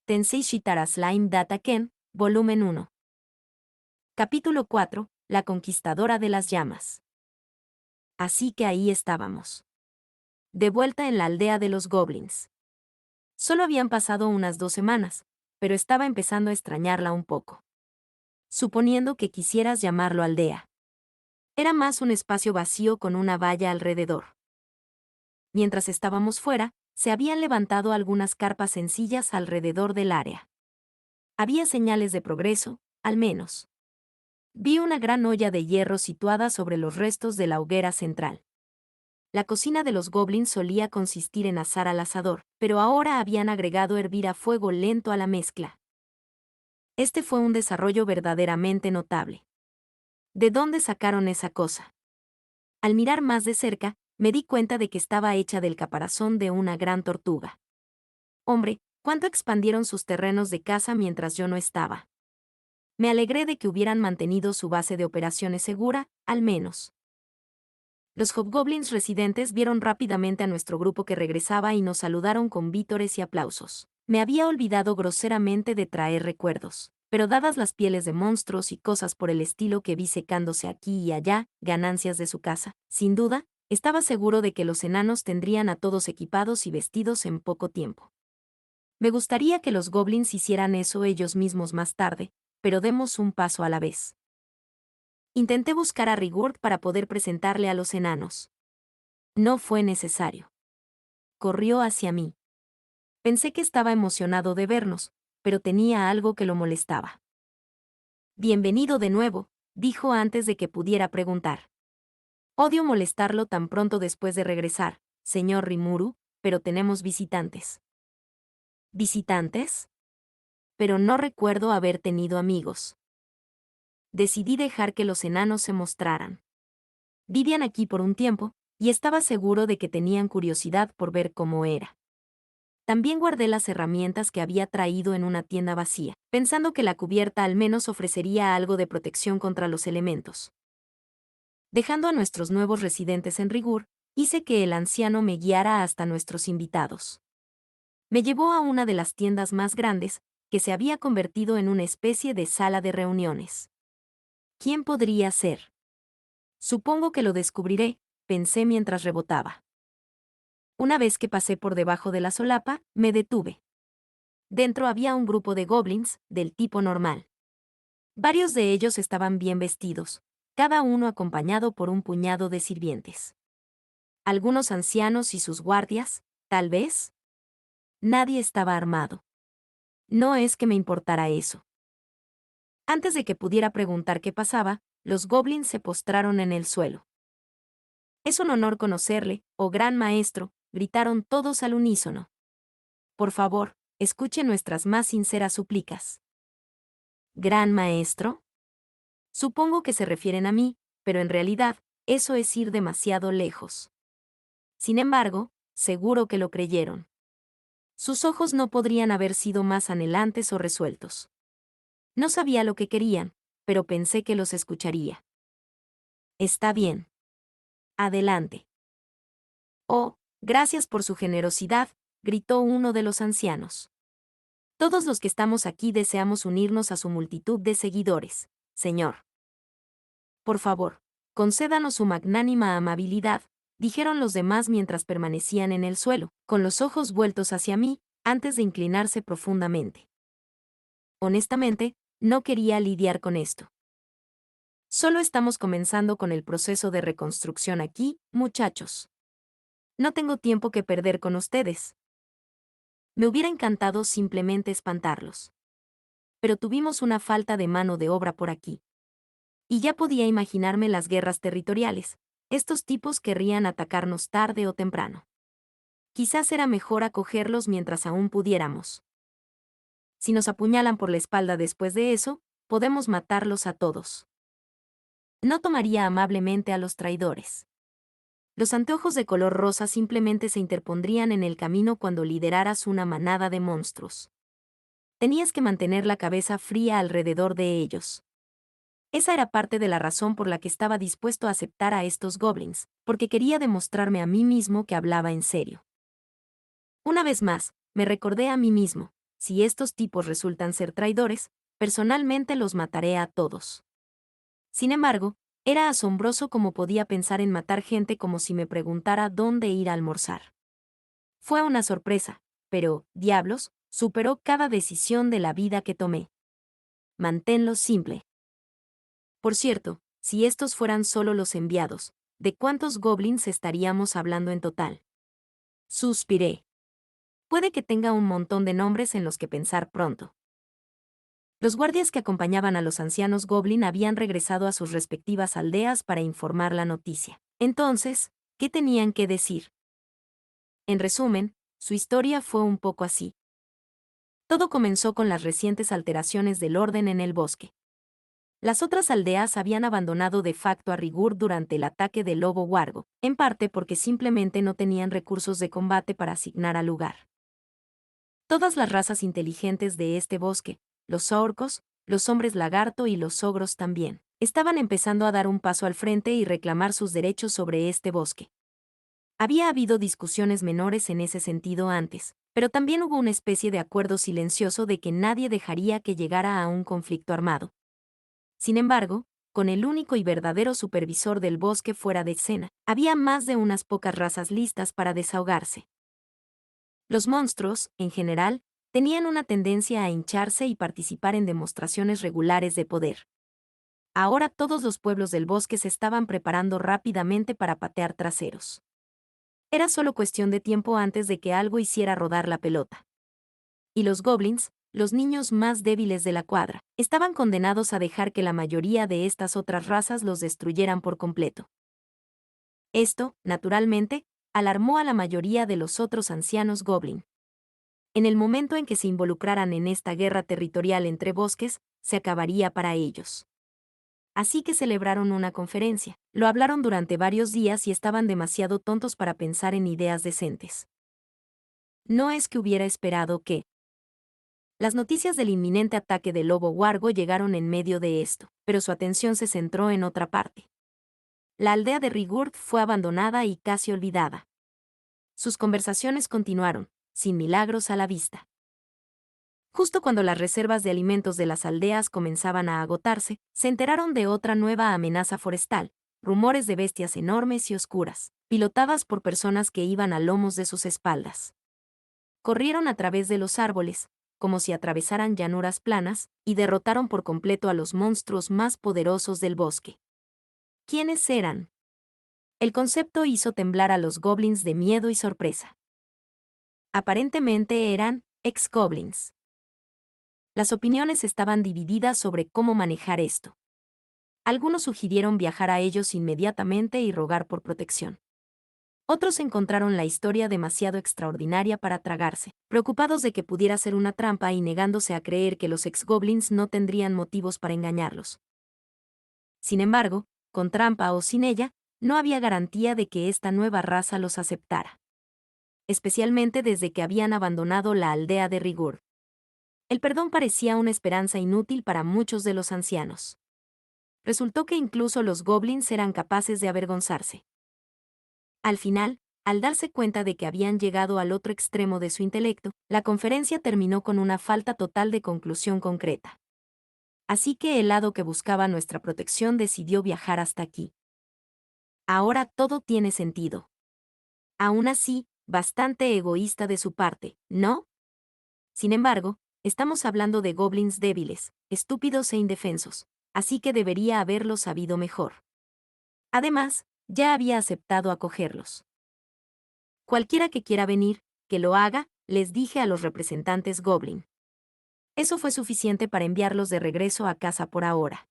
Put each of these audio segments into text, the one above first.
Tensei Shitara Slime Data Ken, Volumen 1. Capítulo 4. La conquistadora de las llamas. Así que ahí estábamos. De vuelta en la aldea de los goblins. Solo habían pasado unas 2 semanas, pero estaba empezando a extrañarla un poco. Suponiendo que quisieras llamarlo aldea. Era más un espacio vacío con una valla alrededor. Mientras estábamos fuera, se habían levantado algunas carpas sencillas alrededor del área. Había señales de progreso, al menos. Vi una gran olla de hierro situada sobre los restos de la hoguera central. La cocina de los goblins solía consistir en asar al asador, pero ahora habían agregado hervir a fuego lento a la mezcla. Este fue un desarrollo verdaderamente notable. ¿De dónde sacaron esa cosa? Al mirar más de cerca, me di cuenta de que estaba hecha del caparazón de una gran tortuga. Hombre, ¿cuánto expandieron sus terrenos de caza mientras yo no estaba? Me alegré de que hubieran mantenido su base de operaciones segura, al menos. Los hobgoblins residentes vieron rápidamente a nuestro grupo que regresaba y nos saludaron con vítores y aplausos. Me había olvidado groseramente de traer recuerdos, pero dadas las pieles de monstruos y cosas por el estilo que vi secándose aquí y allá, ganancias de su casa, sin duda, estaba seguro de que los enanos tendrían a todos equipados y vestidos en poco tiempo. Me gustaría que los goblins hicieran eso ellos mismos más tarde, pero demos un paso a la vez. Intenté buscar a Rigurd para poder presentarle a los enanos. No fue necesario. Corrió hacia mí. Pensé que estaba emocionado de vernos, pero tenía algo que lo molestaba. Bienvenido de nuevo, dijo antes de que pudiera preguntar. Odio molestarlo tan pronto después de regresar, señor Rimuru, pero tenemos visitantes. ¿Visitantes? Pero no recuerdo haber tenido amigos. Decidí dejar que los enanos se mostraran. Vivían aquí por un tiempo, y estaba seguro de que tenían curiosidad por ver cómo era. También guardé las herramientas que había traído en una tienda vacía, pensando que la cubierta al menos ofrecería algo de protección contra los elementos. Dejando a nuestros nuevos residentes en Rigur, hice que el anciano me guiara hasta nuestros invitados. Me llevó a una de las tiendas más grandes, que se había convertido en una especie de sala de reuniones. ¿Quién podría ser? Supongo que lo descubriré, pensé mientras rebotaba. Una vez que pasé por debajo de la solapa, me detuve. Dentro había un grupo de goblins, del tipo normal. Varios de ellos estaban bien vestidos, cada uno acompañado por un puñado de sirvientes. Algunos ancianos y sus guardias, tal vez. Nadie estaba armado. No es que me importara eso. Antes de que pudiera preguntar qué pasaba, los goblins se postraron en el suelo. Es un honor conocerle, oh gran maestro, gritaron todos al unísono. Por favor, escuche nuestras más sinceras súplicas. ¿Gran maestro? Supongo que se refieren a mí, pero en realidad, eso es ir demasiado lejos. Sin embargo, seguro que lo creyeron. Sus ojos no podrían haber sido más anhelantes o resueltos. No sabía lo que querían, pero pensé que los escucharía. Está bien. Adelante. Oh, gracias por su generosidad, gritó uno de los ancianos. Todos los que estamos aquí deseamos unirnos a su multitud de seguidores, señor. Por favor, concédanos su magnánima amabilidad, dijeron los demás mientras permanecían en el suelo, con los ojos vueltos hacia mí, antes de inclinarse profundamente. Honestamente, no quería lidiar con esto. Solo estamos comenzando con el proceso de reconstrucción aquí, muchachos. No tengo tiempo que perder con ustedes. Me hubiera encantado simplemente espantarlos. Pero tuvimos una falta de mano de obra por aquí. Y ya podía imaginarme las guerras territoriales. Estos tipos querrían atacarnos tarde o temprano. Quizás era mejor acogerlos mientras aún pudiéramos. Si nos apuñalan por la espalda después de eso, podemos matarlos a todos. No tomaría amablemente a los traidores. Los anteojos de color rosa simplemente se interpondrían en el camino cuando lideraras una manada de monstruos. Tenías que mantener la cabeza fría alrededor de ellos. Esa era parte de la razón por la que estaba dispuesto a aceptar a estos goblins, porque quería demostrarme a mí mismo que hablaba en serio. Una vez más, me recordé a mí mismo, si estos tipos resultan ser traidores, personalmente los mataré a todos. Sin embargo, era asombroso cómo podía pensar en matar gente como si me preguntara dónde ir a almorzar. Fue una sorpresa, pero, diablos, superó cada decisión de la vida que tomé. Manténlo simple. Por cierto, si estos fueran solo los enviados, ¿de cuántos goblins estaríamos hablando en total? Suspiré. Puede que tenga un montón de nombres en los que pensar pronto. Los guardias que acompañaban a los ancianos goblin habían regresado a sus respectivas aldeas para informar la noticia. Entonces, ¿qué tenían que decir? En resumen, su historia fue un poco así. Todo comenzó con las recientes alteraciones del orden en el bosque. Las otras aldeas habían abandonado de facto a Rigur durante el ataque del lobo Wargo, en parte porque simplemente no tenían recursos de combate para asignar al lugar. Todas las razas inteligentes de este bosque, los orcos, los hombres lagarto y los ogros también, estaban empezando a dar un paso al frente y reclamar sus derechos sobre este bosque. Había habido discusiones menores en ese sentido antes, pero también hubo una especie de acuerdo silencioso de que nadie dejaría que llegara a un conflicto armado. Sin embargo, con el único y verdadero supervisor del bosque fuera de escena, había más de unas pocas razas listas para desahogarse. Los monstruos, en general, tenían una tendencia a hincharse y participar en demostraciones regulares de poder. Ahora todos los pueblos del bosque se estaban preparando rápidamente para patear traseros. Era solo cuestión de tiempo antes de que algo hiciera rodar la pelota. Y los goblins, los niños más débiles de la cuadra, estaban condenados a dejar que la mayoría de estas otras razas los destruyeran por completo. Esto, naturalmente, alarmó a la mayoría de los otros ancianos goblin. En el momento en que se involucraran en esta guerra territorial entre bosques, se acabaría para ellos. Así que celebraron una conferencia, lo hablaron durante varios días y estaban demasiado tontos para pensar en ideas decentes. No es que hubiera esperado que. Las noticias del inminente ataque del lobo Wargo llegaron en medio de esto, pero su atención se centró en otra parte. La aldea de Rigurd fue abandonada y casi olvidada. Sus conversaciones continuaron, sin milagros a la vista. Justo cuando las reservas de alimentos de las aldeas comenzaban a agotarse, se enteraron de otra nueva amenaza forestal, rumores de bestias enormes y oscuras, pilotadas por personas que iban a lomos de sus espaldas. Corrieron a través de los árboles, como si atravesaran llanuras planas, y derrotaron por completo a los monstruos más poderosos del bosque. ¿Quiénes eran? El concepto hizo temblar a los goblins de miedo y sorpresa. Aparentemente eran ex-goblins. Las opiniones estaban divididas sobre cómo manejar esto. Algunos sugirieron viajar a ellos inmediatamente y rogar por protección. Otros encontraron la historia demasiado extraordinaria para tragarse, preocupados de que pudiera ser una trampa y negándose a creer que los ex-goblins no tendrían motivos para engañarlos. Sin embargo, con trampa o sin ella, no había garantía de que esta nueva raza los aceptara. Especialmente desde que habían abandonado la aldea de Rigurd. El perdón parecía una esperanza inútil para muchos de los ancianos. Resultó que incluso los goblins eran capaces de avergonzarse. Al final, al darse cuenta de que habían llegado al otro extremo de su intelecto, la conferencia terminó con una falta total de conclusión concreta. Así que el lado que buscaba nuestra protección decidió viajar hasta aquí. Ahora todo tiene sentido. Aún así, bastante egoísta de su parte, ¿no? Sin embargo, estamos hablando de goblins débiles, estúpidos e indefensos, así que debería haberlo sabido mejor. Además, ya había aceptado acogerlos. Cualquiera que quiera venir, que lo haga, les dije a los representantes goblin. Eso fue suficiente para enviarlos de regreso a casa por ahora.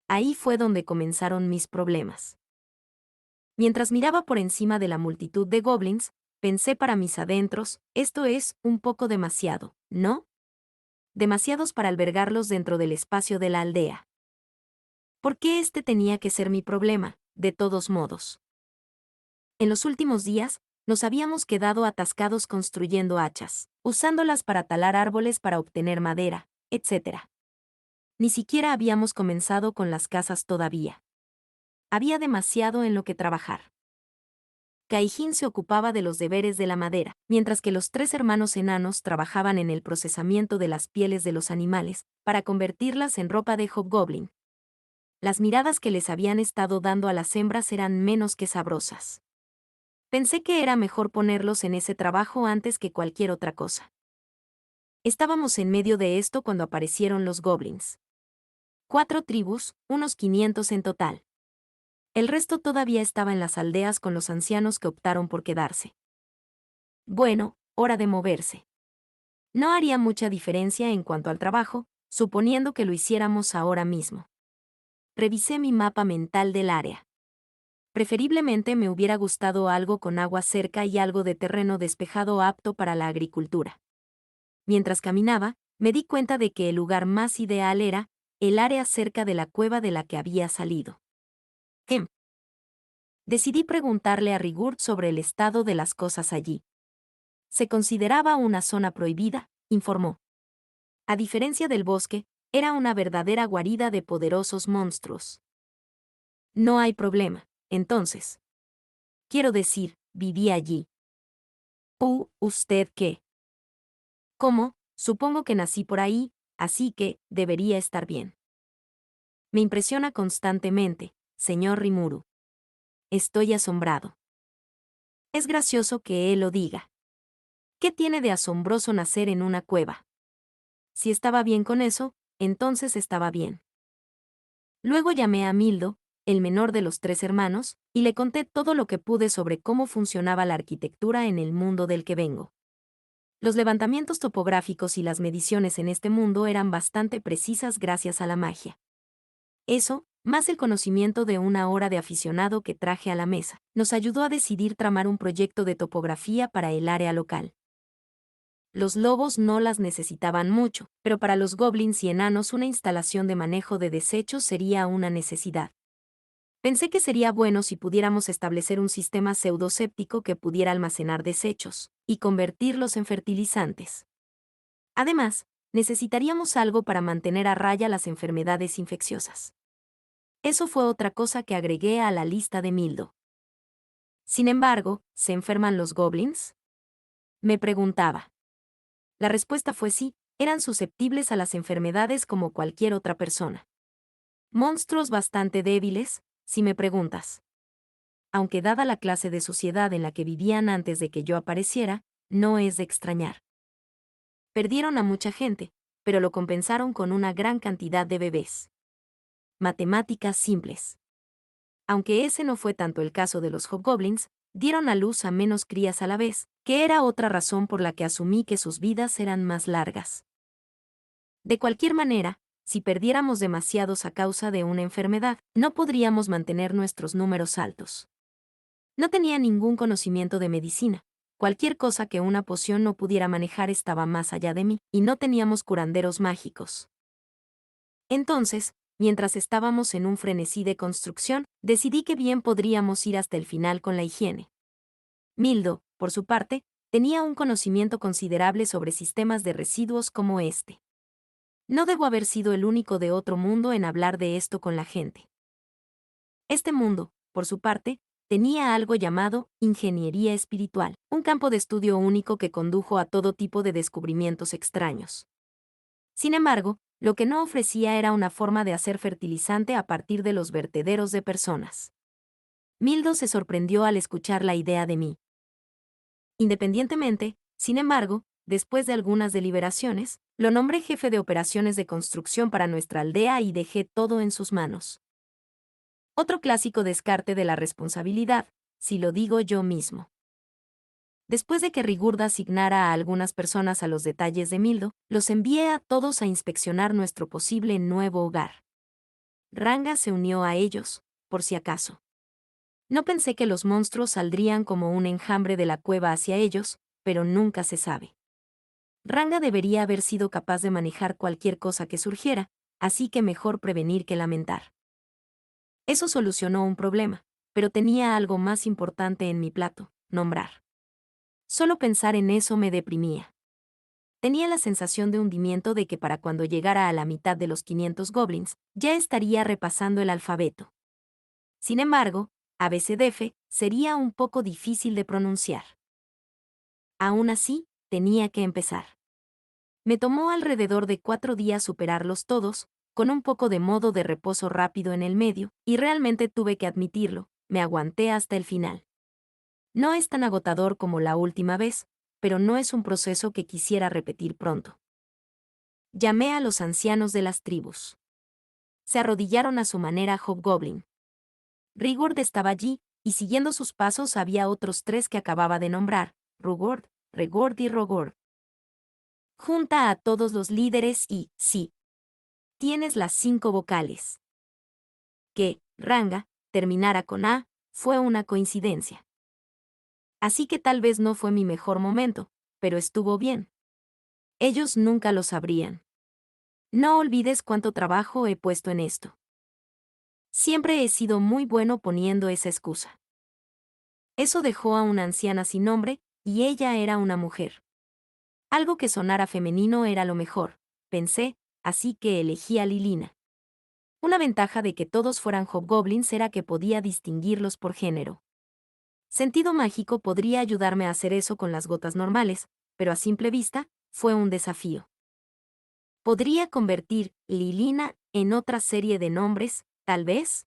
Ahí fue donde comenzaron mis problemas. Mientras miraba por encima de la multitud de goblins, pensé para mis adentros, esto es un poco demasiado, ¿no? Demasiados para albergarlos dentro del espacio de la aldea. ¿Por qué este tenía que ser mi problema, de todos modos? En los últimos días, nos habíamos quedado atascados construyendo hachas, usándolas para talar árboles para obtener madera, etc. Ni siquiera habíamos comenzado con las casas todavía. Había demasiado en lo que trabajar. Kaijin se ocupaba de los deberes de la madera, mientras que los 3 hermanos enanos trabajaban en el procesamiento de las pieles de los animales, para convertirlas en ropa de hobgoblin. Las miradas que les habían estado dando a las hembras eran menos que sabrosas. Pensé que era mejor ponerlos en ese trabajo antes que cualquier otra cosa. Estábamos en medio de esto cuando aparecieron los goblins. 4 tribus, unos 500 en total. El resto todavía estaba en las aldeas con los ancianos que optaron por quedarse. Bueno, hora de moverse. No haría mucha diferencia en cuanto al trabajo, suponiendo que lo hiciéramos ahora mismo. Revisé mi mapa mental del área. Preferiblemente me hubiera gustado algo con agua cerca y algo de terreno despejado apto para la agricultura. Mientras caminaba, me di cuenta de que el lugar más ideal era el área cerca de la cueva de la que había salido. Decidí preguntarle a Rigurd sobre el estado de las cosas allí. Se consideraba una zona prohibida, informó. A diferencia del bosque, era una verdadera guarida de poderosos monstruos. No hay problema, entonces. Quiero decir, viví allí. ¿Usted qué? ¿Cómo? Supongo que nací por ahí, así que debería estar bien. Me impresiona constantemente, señor Rimuru. Estoy asombrado. Es gracioso que él lo diga. ¿Qué tiene de asombroso nacer en una cueva? Si estaba bien con eso, entonces estaba bien. Luego llamé a Mildo, el menor de los 3 hermanos, y le conté todo lo que pude sobre cómo funcionaba la arquitectura en el mundo del que vengo. Los levantamientos topográficos y las mediciones en este mundo eran bastante precisas gracias a la magia. Eso, más el conocimiento de una hora de aficionado que traje a la mesa, nos ayudó a decidir tramar un proyecto de topografía para el área local. Los lobos no las necesitaban mucho, pero para los goblins y enanos una instalación de manejo de desechos sería una necesidad. Pensé que sería bueno si pudiéramos establecer un sistema pseudoséptico que pudiera almacenar desechos y convertirlos en fertilizantes. Además, necesitaríamos algo para mantener a raya las enfermedades infecciosas. Eso fue otra cosa que agregué a la lista de Mildo. Sin embargo, ¿se enferman los goblins? Me preguntaba. La respuesta fue sí, eran susceptibles a las enfermedades como cualquier otra persona. Monstruos bastante débiles, si me preguntas. Aunque dada la clase de sociedad en la que vivían antes de que yo apareciera, no es de extrañar. Perdieron a mucha gente, pero lo compensaron con una gran cantidad de bebés. Matemáticas simples. Aunque ese no fue tanto el caso de los hobgoblins, dieron a luz a menos crías a la vez, que era otra razón por la que asumí que sus vidas eran más largas. De cualquier manera, si perdiéramos demasiados a causa de una enfermedad, no podríamos mantener nuestros números altos. No tenía ningún conocimiento de medicina. Cualquier cosa que una poción no pudiera manejar estaba más allá de mí, y no teníamos curanderos mágicos. Entonces, mientras estábamos en un frenesí de construcción, decidí que bien podríamos ir hasta el final con la higiene. Mildo, por su parte, tenía un conocimiento considerable sobre sistemas de residuos como este. No debo haber sido el único de otro mundo en hablar de esto con la gente. Este mundo, por su parte, tenía algo llamado ingeniería espiritual, un campo de estudio único que condujo a todo tipo de descubrimientos extraños. Sin embargo, lo que no ofrecía era una forma de hacer fertilizante a partir de los vertederos de personas. Mildo se sorprendió al escuchar la idea de mí. Independientemente, sin embargo, después de algunas deliberaciones, lo nombré jefe de operaciones de construcción para nuestra aldea y dejé todo en sus manos. Otro clásico descarte de la responsabilidad, si lo digo yo mismo. Después de que Rigurd asignara a algunas personas a los detalles de Mildo, los envié a todos a inspeccionar nuestro posible nuevo hogar. Ranga se unió a ellos, por si acaso. No pensé que los monstruos saldrían como un enjambre de la cueva hacia ellos, pero nunca se sabe. Ranga debería haber sido capaz de manejar cualquier cosa que surgiera, así que mejor prevenir que lamentar. Eso solucionó un problema, pero tenía algo más importante en mi plato: nombrar. Solo pensar en eso me deprimía. Tenía la sensación de hundimiento de que para cuando llegara a la mitad de los 500 goblins, ya estaría repasando el alfabeto. Sin embargo, ABCDF sería un poco difícil de pronunciar. Aún así, tenía que empezar. Me tomó alrededor de 4 días superarlos todos, con un poco de modo de reposo rápido en el medio, y realmente tuve que admitirlo, me aguanté hasta el final. No es tan agotador como la última vez, pero no es un proceso que quisiera repetir pronto. Llamé a los ancianos de las tribus. Se arrodillaron a su manera Hobgoblin. Rigurd estaba allí, y siguiendo sus pasos había otros 3 que acababa de nombrar, Rugord, Regord y Rogord. Junta a todos los líderes y, sí, tienes las 5 vocales. Que, Ranga, terminara con A, fue una coincidencia. Así que tal vez no fue mi mejor momento, pero estuvo bien. Ellos nunca lo sabrían. No olvides cuánto trabajo he puesto en esto. Siempre he sido muy bueno poniendo esa excusa. Eso dejó a una anciana sin nombre, y ella era una mujer. Algo que sonara femenino era lo mejor, pensé, así que elegí a Lilina. Una ventaja de que todos fueran hobgoblins era que podía distinguirlos por género. Sentido mágico podría ayudarme a hacer eso con las gotas normales, pero a simple vista, fue un desafío. ¿Podría convertir Lilina en otra serie de nombres, tal vez?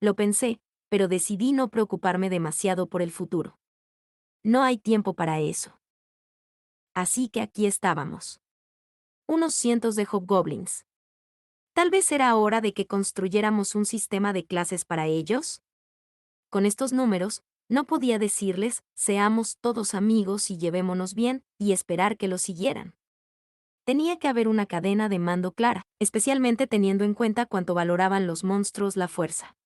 Lo pensé, pero decidí no preocuparme demasiado por el futuro. No hay tiempo para eso. Así que aquí estábamos. Unos cientos de hobgoblins. Tal vez era hora de que construyéramos un sistema de clases para ellos. Con estos números, no podía decirles, seamos todos amigos y llevémonos bien, y esperar que lo siguieran. Tenía que haber una cadena de mando clara, especialmente teniendo en cuenta cuánto valoraban los monstruos la fuerza.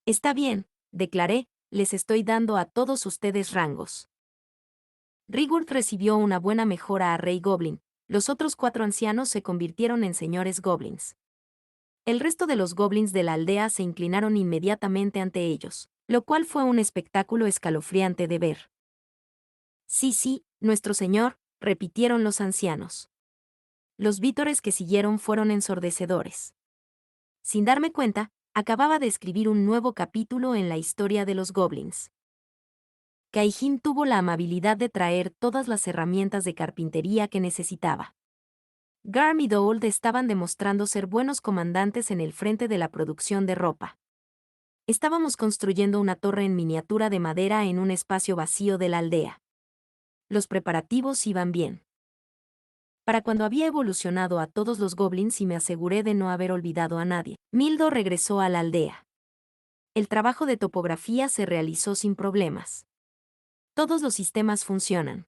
Está bien, declaré, les estoy dando a todos ustedes rangos. Rigurd recibió una buena mejora a Rey Goblin, los otros 4 ancianos se convirtieron en señores goblins. El resto de los goblins de la aldea se inclinaron inmediatamente ante ellos, lo cual fue un espectáculo escalofriante de ver. Sí, nuestro señor, repitieron los ancianos. Los vítores que siguieron fueron ensordecedores. Sin darme cuenta, acababa de escribir un nuevo capítulo en la historia de los goblins. Caijin tuvo la amabilidad de traer todas las herramientas de carpintería que necesitaba. Garm y Dold estaban demostrando ser buenos comandantes en el frente de la producción de ropa. Estábamos construyendo una torre en miniatura de madera en un espacio vacío de la aldea. Los preparativos iban bien. Para cuando había evolucionado a todos los goblins y me aseguré de no haber olvidado a nadie, Mildo regresó a la aldea. El trabajo de topografía se realizó sin problemas. Todos los sistemas funcionan.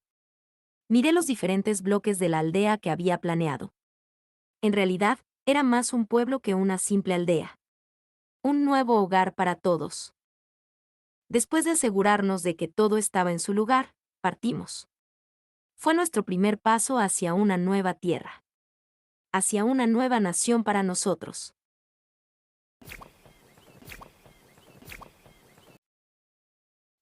Miré los diferentes bloques de la aldea que había planeado. En realidad, era más un pueblo que una simple aldea. Un nuevo hogar para todos. Después de asegurarnos de que todo estaba en su lugar, partimos. Fue nuestro primer paso hacia una nueva tierra. Hacia una nueva nación para nosotros.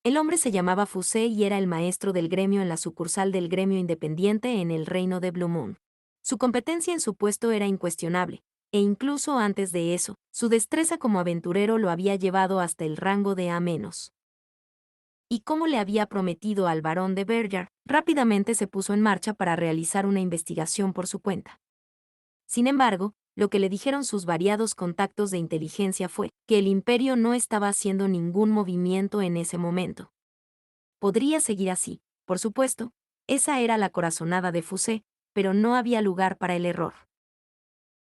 El hombre se llamaba Fusé y era el maestro del gremio en la sucursal del gremio independiente en el reino de Blue Moon. Su competencia en su puesto era incuestionable, e incluso antes de eso, su destreza como aventurero lo había llevado hasta el rango de A-. Y como le había prometido al barón de Berger, rápidamente se puso en marcha para realizar una investigación por su cuenta. Sin embargo, lo que le dijeron sus variados contactos de inteligencia fue que el imperio no estaba haciendo ningún movimiento en ese momento. Podría seguir así, por supuesto, esa era la corazonada de Fusé, pero no había lugar para el error.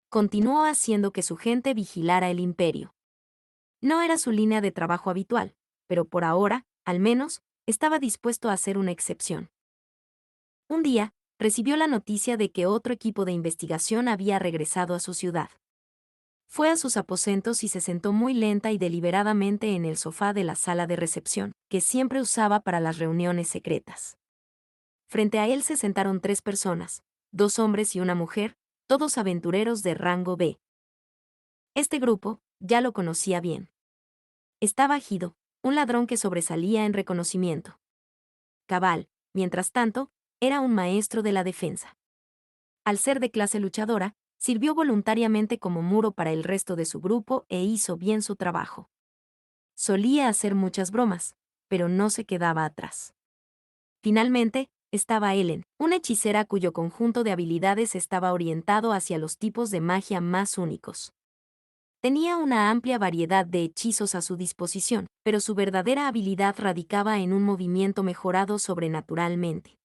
Continuó haciendo que su gente vigilara el imperio. No era su línea de trabajo habitual, pero por ahora, al menos, estaba dispuesto a hacer una excepción. Un día, recibió la noticia de que otro equipo de investigación había regresado a su ciudad. Fue a sus aposentos y se sentó muy lenta y deliberadamente en el sofá de la sala de recepción, que siempre usaba para las reuniones secretas. Frente a él se sentaron 3 personas, 2 hombres y una mujer, todos aventureros de rango B. Este grupo, ya lo conocía bien. Estaba Gido, un ladrón que sobresalía en reconocimiento. Cabal, mientras tanto, era un maestro de la defensa. Al ser de clase luchadora, sirvió voluntariamente como muro para el resto de su grupo e hizo bien su trabajo. Solía hacer muchas bromas, pero no se quedaba atrás. Finalmente, estaba Ellen, una hechicera cuyo conjunto de habilidades estaba orientado hacia los tipos de magia más únicos. Tenía una amplia variedad de hechizos a su disposición, pero su verdadera habilidad radicaba en un movimiento mejorado sobrenaturalmente.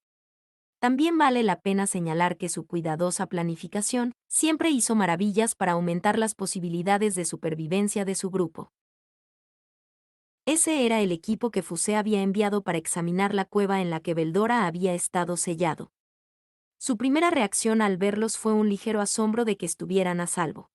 También vale la pena señalar que su cuidadosa planificación siempre hizo maravillas para aumentar las posibilidades de supervivencia de su grupo. Ese era el equipo que Fuse había enviado para examinar la cueva en la que Beldora había estado sellado. Su primera reacción al verlos fue un ligero asombro de que estuvieran a salvo.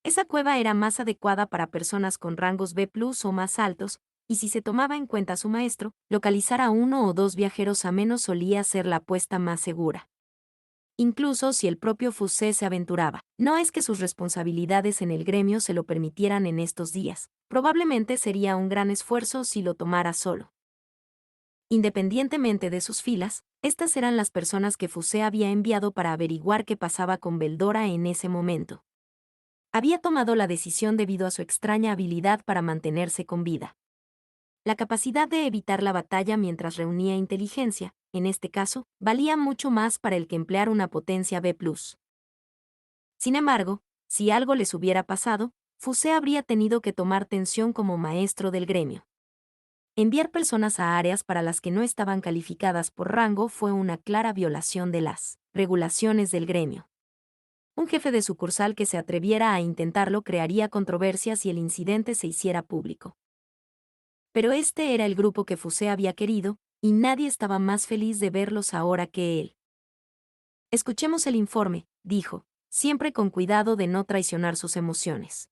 Esa cueva era más adecuada para personas con rangos B+ o más altos, y si se tomaba en cuenta su maestro, localizar a uno o dos viajeros a menos solía ser la apuesta más segura. Incluso si el propio Fuse se aventuraba, no es que sus responsabilidades en el gremio se lo permitieran en estos días, probablemente sería un gran esfuerzo si lo tomara solo. Independientemente de sus filas, estas eran las personas que Fuse había enviado para averiguar qué pasaba con Beldora en ese momento. Había tomado la decisión debido a su extraña habilidad para mantenerse con vida. La capacidad de evitar la batalla mientras reunía inteligencia, en este caso, valía mucho más para el que emplear una potencia B+. Sin embargo, si algo les hubiera pasado, Fuse habría tenido que tomar tensión como maestro del gremio. Enviar personas a áreas para las que no estaban calificadas por rango fue una clara violación de las regulaciones del gremio. Un jefe de sucursal que se atreviera a intentarlo crearía controversia si el incidente se hiciera público. Pero este era el grupo que Fuse había querido, y nadie estaba más feliz de verlos ahora que él. Escuchemos el informe, dijo, siempre con cuidado de no traicionar sus emociones.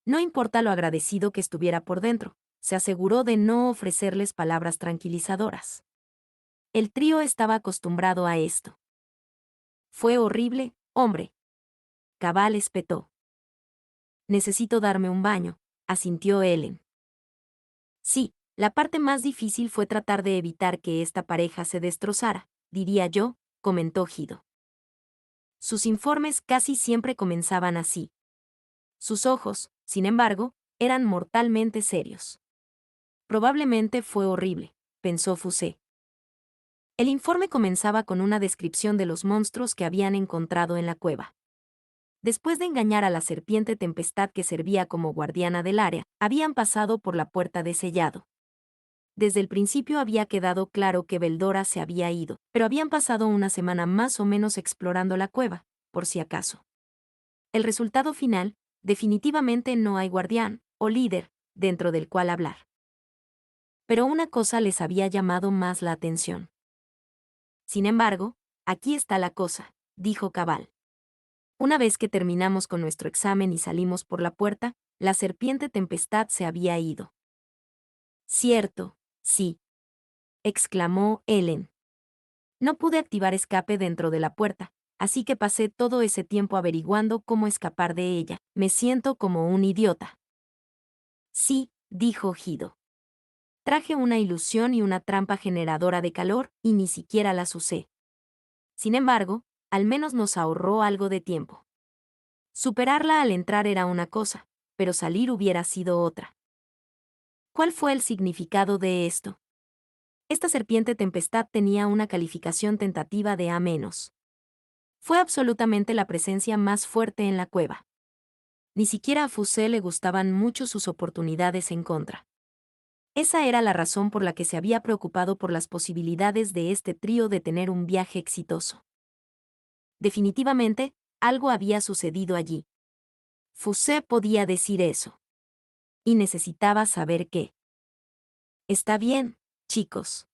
No importa lo agradecido que estuviera por dentro, se aseguró de no ofrecerles palabras tranquilizadoras. El trío estaba acostumbrado a esto. Fue horrible, hombre. Cabal espetó. Necesito darme un baño, asintió Ellen. Sí, la parte más difícil fue tratar de evitar que esta pareja se destrozara, diría yo, comentó Gido. Sus informes casi siempre comenzaban así. Sus ojos, sin embargo, eran mortalmente serios. Probablemente fue horrible, pensó Fuse. El informe comenzaba con una descripción de los monstruos que habían encontrado en la cueva. Después de engañar a la serpiente tempestad que servía como guardiana del área, habían pasado por la puerta de sellado. Desde el principio había quedado claro que Beldora se había ido, pero habían pasado una semana más o menos explorando la cueva, por si acaso. El resultado final, definitivamente no hay guardián, o líder, dentro del cual hablar. Pero una cosa les había llamado más la atención. Sin embargo, aquí está la cosa, dijo Cabal. Una vez que terminamos con nuestro examen y salimos por la puerta, la serpiente tempestad se había ido. Cierto, sí, exclamó Ellen. No pude activar escape dentro de la puerta, así que pasé todo ese tiempo averiguando cómo escapar de ella. Me siento como un idiota. Sí, dijo Gido. Traje una ilusión y una trampa generadora de calor, y ni siquiera las usé. Sin embargo, al menos nos ahorró algo de tiempo. Superarla al entrar era una cosa, pero salir hubiera sido otra. ¿Cuál fue el significado de esto? Esta serpiente tempestad tenía una calificación tentativa de A-. Fue absolutamente la presencia más fuerte en la cueva. Ni siquiera a Fuse le gustaban mucho sus oportunidades en contra. Esa era la razón por la que se había preocupado por las posibilidades de este trío de tener un viaje exitoso. Definitivamente, algo había sucedido allí. Fuse podía decir eso. Y necesitaba saber qué. Está bien, chicos.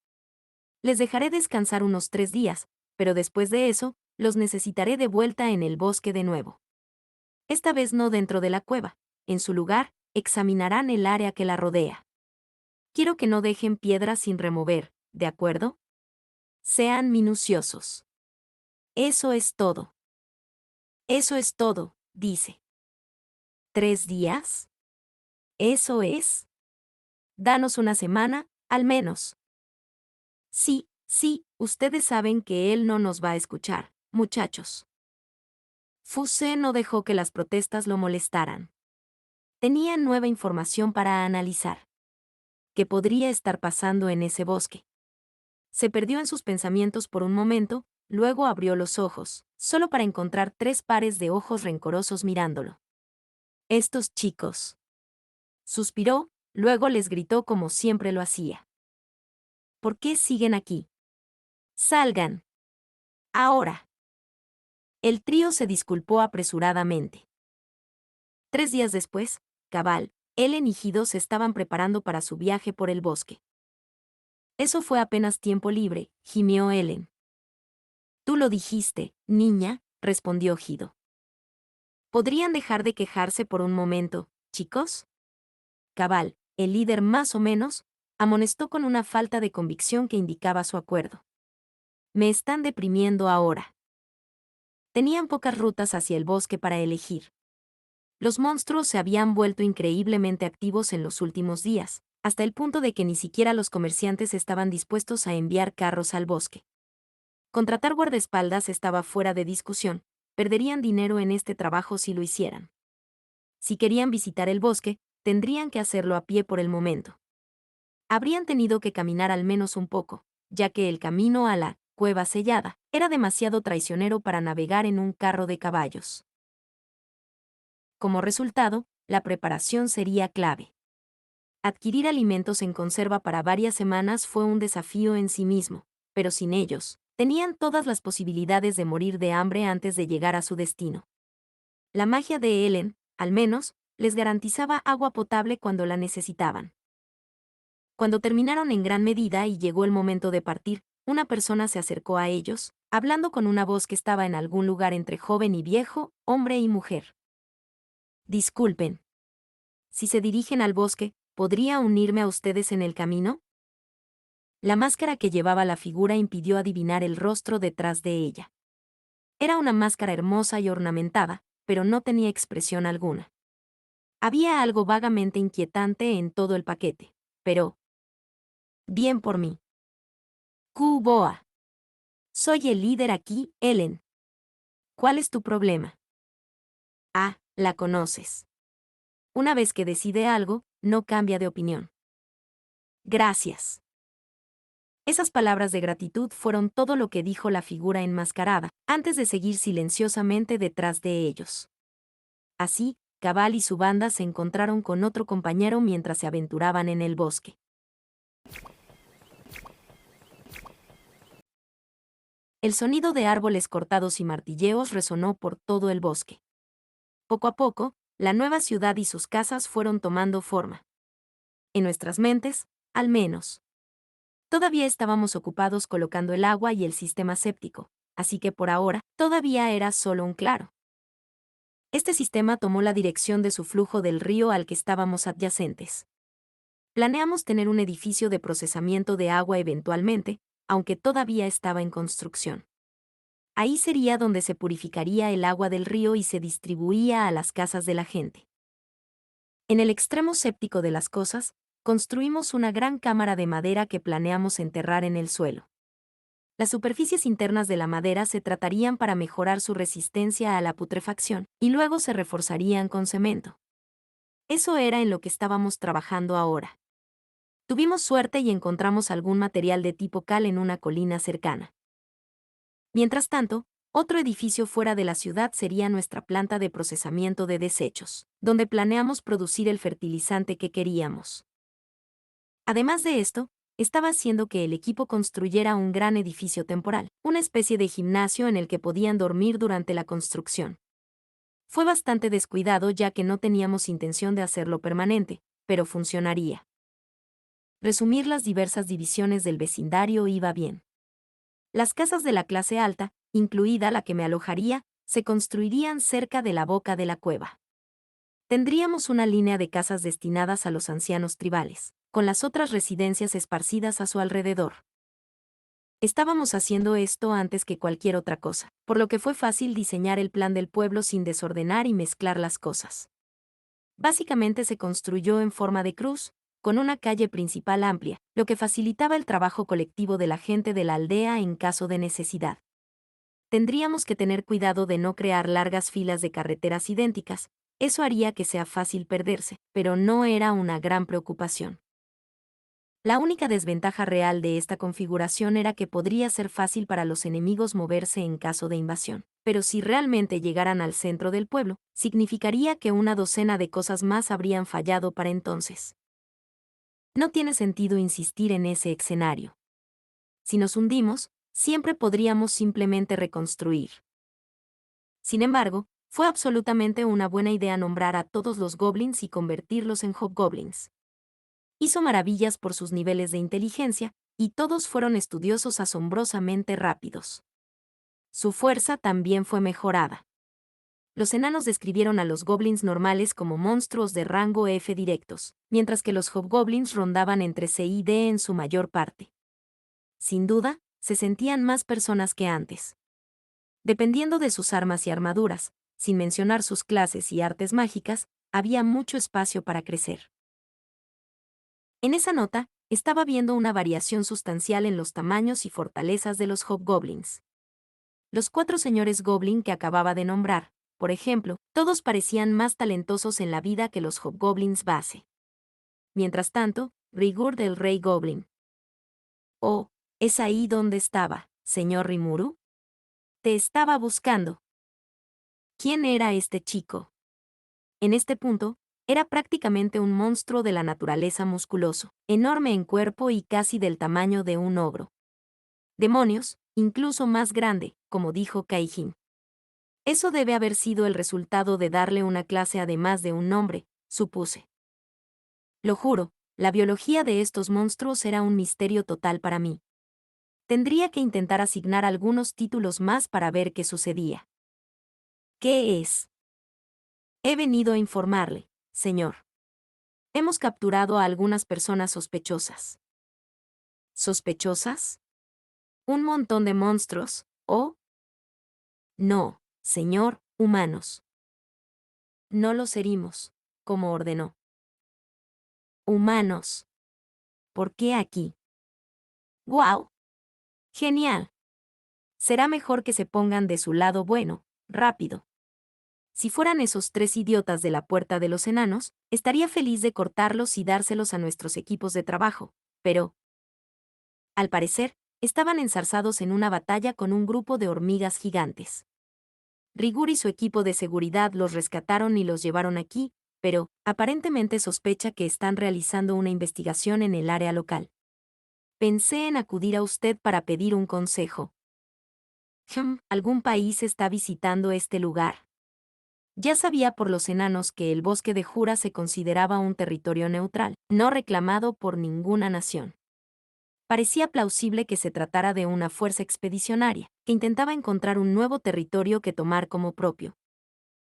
Les dejaré descansar unos 3 días, pero después de eso, los necesitaré de vuelta en el bosque de nuevo. Esta vez no dentro de la cueva. En su lugar, examinarán el área que la rodea. Quiero que no dejen piedras sin remover, ¿de acuerdo? Sean minuciosos. Eso es todo. Eso es todo, dice. ¿3 días? Eso es. Danos una semana, al menos. Sí, sí, ustedes saben que él no nos va a escuchar, muchachos. Fuse no dejó que las protestas lo molestaran. Tenía nueva información para analizar. ¿Qué podría estar pasando en ese bosque? Se perdió en sus pensamientos por un momento, luego abrió los ojos, solo para encontrar 3 pares de ojos rencorosos mirándolo. Estos chicos. Suspiró, luego les gritó como siempre lo hacía. ¿Por qué siguen aquí? ¡Salgan! ¡Ahora! El trío se disculpó apresuradamente. 3 días después, cabal, Ellen y Gido se estaban preparando para su viaje por el bosque. Eso fue apenas tiempo libre, gimió Ellen. Tú lo dijiste, niña, respondió Gido. ¿Podrían dejar de quejarse por un momento, chicos? Cabal, el líder más o menos, amonestó con una falta de convicción que indicaba su acuerdo. Me están deprimiendo ahora. Tenían pocas rutas hacia el bosque para elegir. Los monstruos se habían vuelto increíblemente activos en los últimos días, hasta el punto de que ni siquiera los comerciantes estaban dispuestos a enviar carros al bosque. Contratar guardaespaldas estaba fuera de discusión, perderían dinero en este trabajo si lo hicieran. Si querían visitar el bosque, tendrían que hacerlo a pie por el momento. Habrían tenido que caminar al menos un poco, ya que el camino a la cueva sellada era demasiado traicionero para navegar en un carro de caballos. Como resultado, la preparación sería clave. Adquirir alimentos en conserva para varias semanas fue un desafío en sí mismo, pero sin ellos, tenían todas las posibilidades de morir de hambre antes de llegar a su destino. La magia de Ellen, al menos, les garantizaba agua potable cuando la necesitaban. Cuando terminaron en gran medida y llegó el momento de partir, una persona se acercó a ellos, hablando con una voz que estaba en algún lugar entre joven y viejo, hombre y mujer. Disculpen. Si se dirigen al bosque, ¿podría unirme a ustedes en el camino? La máscara que llevaba la figura impidió adivinar el rostro detrás de ella. Era una máscara hermosa y ornamentada, pero no tenía expresión alguna. Había algo vagamente inquietante en todo el paquete, pero... Bien por mí. Kuboa. Soy el líder aquí, Ellen. ¿Cuál es tu problema? Ah, la conoces. Una vez que decide algo, no cambia de opinión. Gracias. Esas palabras de gratitud fueron todo lo que dijo la figura enmascarada, antes de seguir silenciosamente detrás de ellos. Así, Cabal y su banda se encontraron con otro compañero mientras se aventuraban en el bosque. El sonido de árboles cortados y martilleos resonó por todo el bosque. Poco a poco, la nueva ciudad y sus casas fueron tomando forma. En nuestras mentes, al menos. Todavía estábamos ocupados colocando el agua y el sistema séptico, así que por ahora, todavía era solo un claro. Este sistema tomó la dirección de su flujo del río al que estábamos adyacentes. Planeamos tener un edificio de procesamiento de agua eventualmente, aunque todavía estaba en construcción. Ahí sería donde se purificaría el agua del río y se distribuía a las casas de la gente. En el extremo séptico de las cosas, construimos una gran cámara de madera que planeamos enterrar en el suelo. Las superficies internas de la madera se tratarían para mejorar su resistencia a la putrefacción, y luego se reforzarían con cemento. Eso era en lo que estábamos trabajando ahora. Tuvimos suerte y encontramos algún material de tipo cal en una colina cercana. Mientras tanto, otro edificio fuera de la ciudad sería nuestra planta de procesamiento de desechos, donde planeamos producir el fertilizante que queríamos. Además de esto, estaba haciendo que el equipo construyera un gran edificio temporal, una especie de gimnasio en el que podían dormir durante la construcción. Fue bastante descuidado ya que no teníamos intención de hacerlo permanente, pero funcionaría. Resumir las diversas divisiones del vecindario iba bien. Las casas de la clase alta, incluida la que me alojaría, se construirían cerca de la boca de la cueva. Tendríamos una línea de casas destinadas a los ancianos tribales, con las otras residencias esparcidas a su alrededor. Estábamos haciendo esto antes que cualquier otra cosa, por lo que fue fácil diseñar el plan del pueblo sin desordenar y mezclar las cosas. Básicamente se construyó en forma de cruz, con una calle principal amplia, lo que facilitaba el trabajo colectivo de la gente de la aldea en caso de necesidad. Tendríamos que tener cuidado de no crear largas filas de carreteras idénticas, eso haría que sea fácil perderse, pero no era una gran preocupación. La única desventaja real de esta configuración era que podría ser fácil para los enemigos moverse en caso de invasión. Pero si realmente llegaran al centro del pueblo, significaría que una docena de cosas más habrían fallado para entonces. No tiene sentido insistir en ese escenario. Si nos hundimos, siempre podríamos simplemente reconstruir. Sin embargo, fue absolutamente una buena idea nombrar a todos los goblins y convertirlos en hobgoblins. Hizo maravillas por sus niveles de inteligencia, y todos fueron estudiosos asombrosamente rápidos. Su fuerza también fue mejorada. Los enanos describieron a los goblins normales como monstruos de rango F directos, mientras que los hobgoblins rondaban entre C y D en su mayor parte. Sin duda, se sentían más personas que antes. Dependiendo de sus armas y armaduras, sin mencionar sus clases y artes mágicas, había mucho espacio para crecer. En esa nota, estaba viendo una variación sustancial en los tamaños y fortalezas de los hobgoblins. Los 4 señores goblin que acababa de nombrar, por ejemplo, todos parecían más talentosos en la vida que los hobgoblins base. Mientras tanto, Rigurd el rey goblin. Oh, ¿es ahí donde estaba, señor Rimuru? Te estaba buscando. ¿Quién era este chico? En este punto, era prácticamente un monstruo de la naturaleza musculoso, enorme en cuerpo y casi del tamaño de un ogro. Demonios, incluso más grande, como dijo Kaijin. Eso debe haber sido el resultado de darle una clase además de un nombre, supuse. Lo juro, la biología de estos monstruos era un misterio total para mí. Tendría que intentar asignar algunos títulos más para ver qué sucedía. ¿Qué es? He venido a informarle, señor. Hemos capturado a algunas personas sospechosas. ¿Sospechosas? ¿Un montón de monstruos, o? No, señor, humanos. No los herimos, como ordenó. Humanos. ¿Por qué aquí? ¡Guau! Genial. Será mejor que se pongan de su lado bueno, rápido. Si fueran esos 3 idiotas de la puerta de los enanos, estaría feliz de cortarlos y dárselos a nuestros equipos de trabajo, pero, al parecer, estaban enzarzados en una batalla con un grupo de hormigas gigantes. Rigur y su equipo de seguridad los rescataron y los llevaron aquí, pero, aparentemente sospecha que están realizando una investigación en el área local. Pensé en acudir a usted para pedir un consejo. ¿Algún país está visitando este lugar? Ya sabía por los enanos que el bosque de Jura se consideraba un territorio neutral, no reclamado por ninguna nación. Parecía plausible que se tratara de una fuerza expedicionaria, que intentaba encontrar un nuevo territorio que tomar como propio.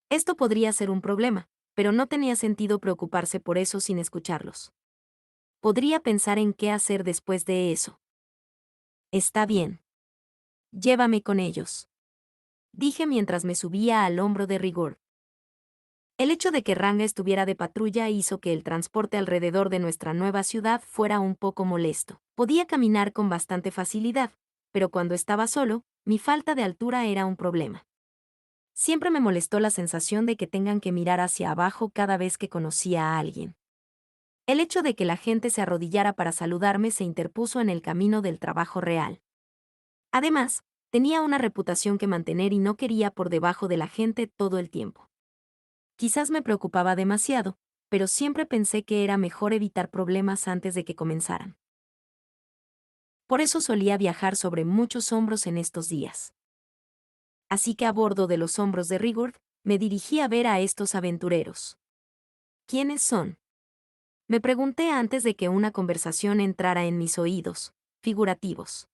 Esto podría ser un problema, pero no tenía sentido preocuparse por eso sin escucharlos. Podría pensar en qué hacer después de eso. Está bien. Llévame con ellos, dije mientras me subía al hombro de Rigor. El hecho de que Ranga estuviera de patrulla hizo que el transporte alrededor de nuestra nueva ciudad fuera un poco molesto. Podía caminar con bastante facilidad, pero cuando estaba solo, mi falta de altura era un problema. Siempre me molestó la sensación de que tengan que mirar hacia abajo cada vez que conocía a alguien. El hecho de que la gente se arrodillara para saludarme se interpuso en el camino del trabajo real. Además, tenía una reputación que mantener y no quería por debajo de la gente todo el tiempo. Quizás me preocupaba demasiado, pero siempre pensé que era mejor evitar problemas antes de que comenzaran. Por eso solía viajar sobre muchos hombros en estos días. Así que a bordo de los hombros de Rigurd, me dirigí a ver a estos aventureros. ¿Quiénes son? Me pregunté antes de que una conversación entrara en mis oídos, figurativos.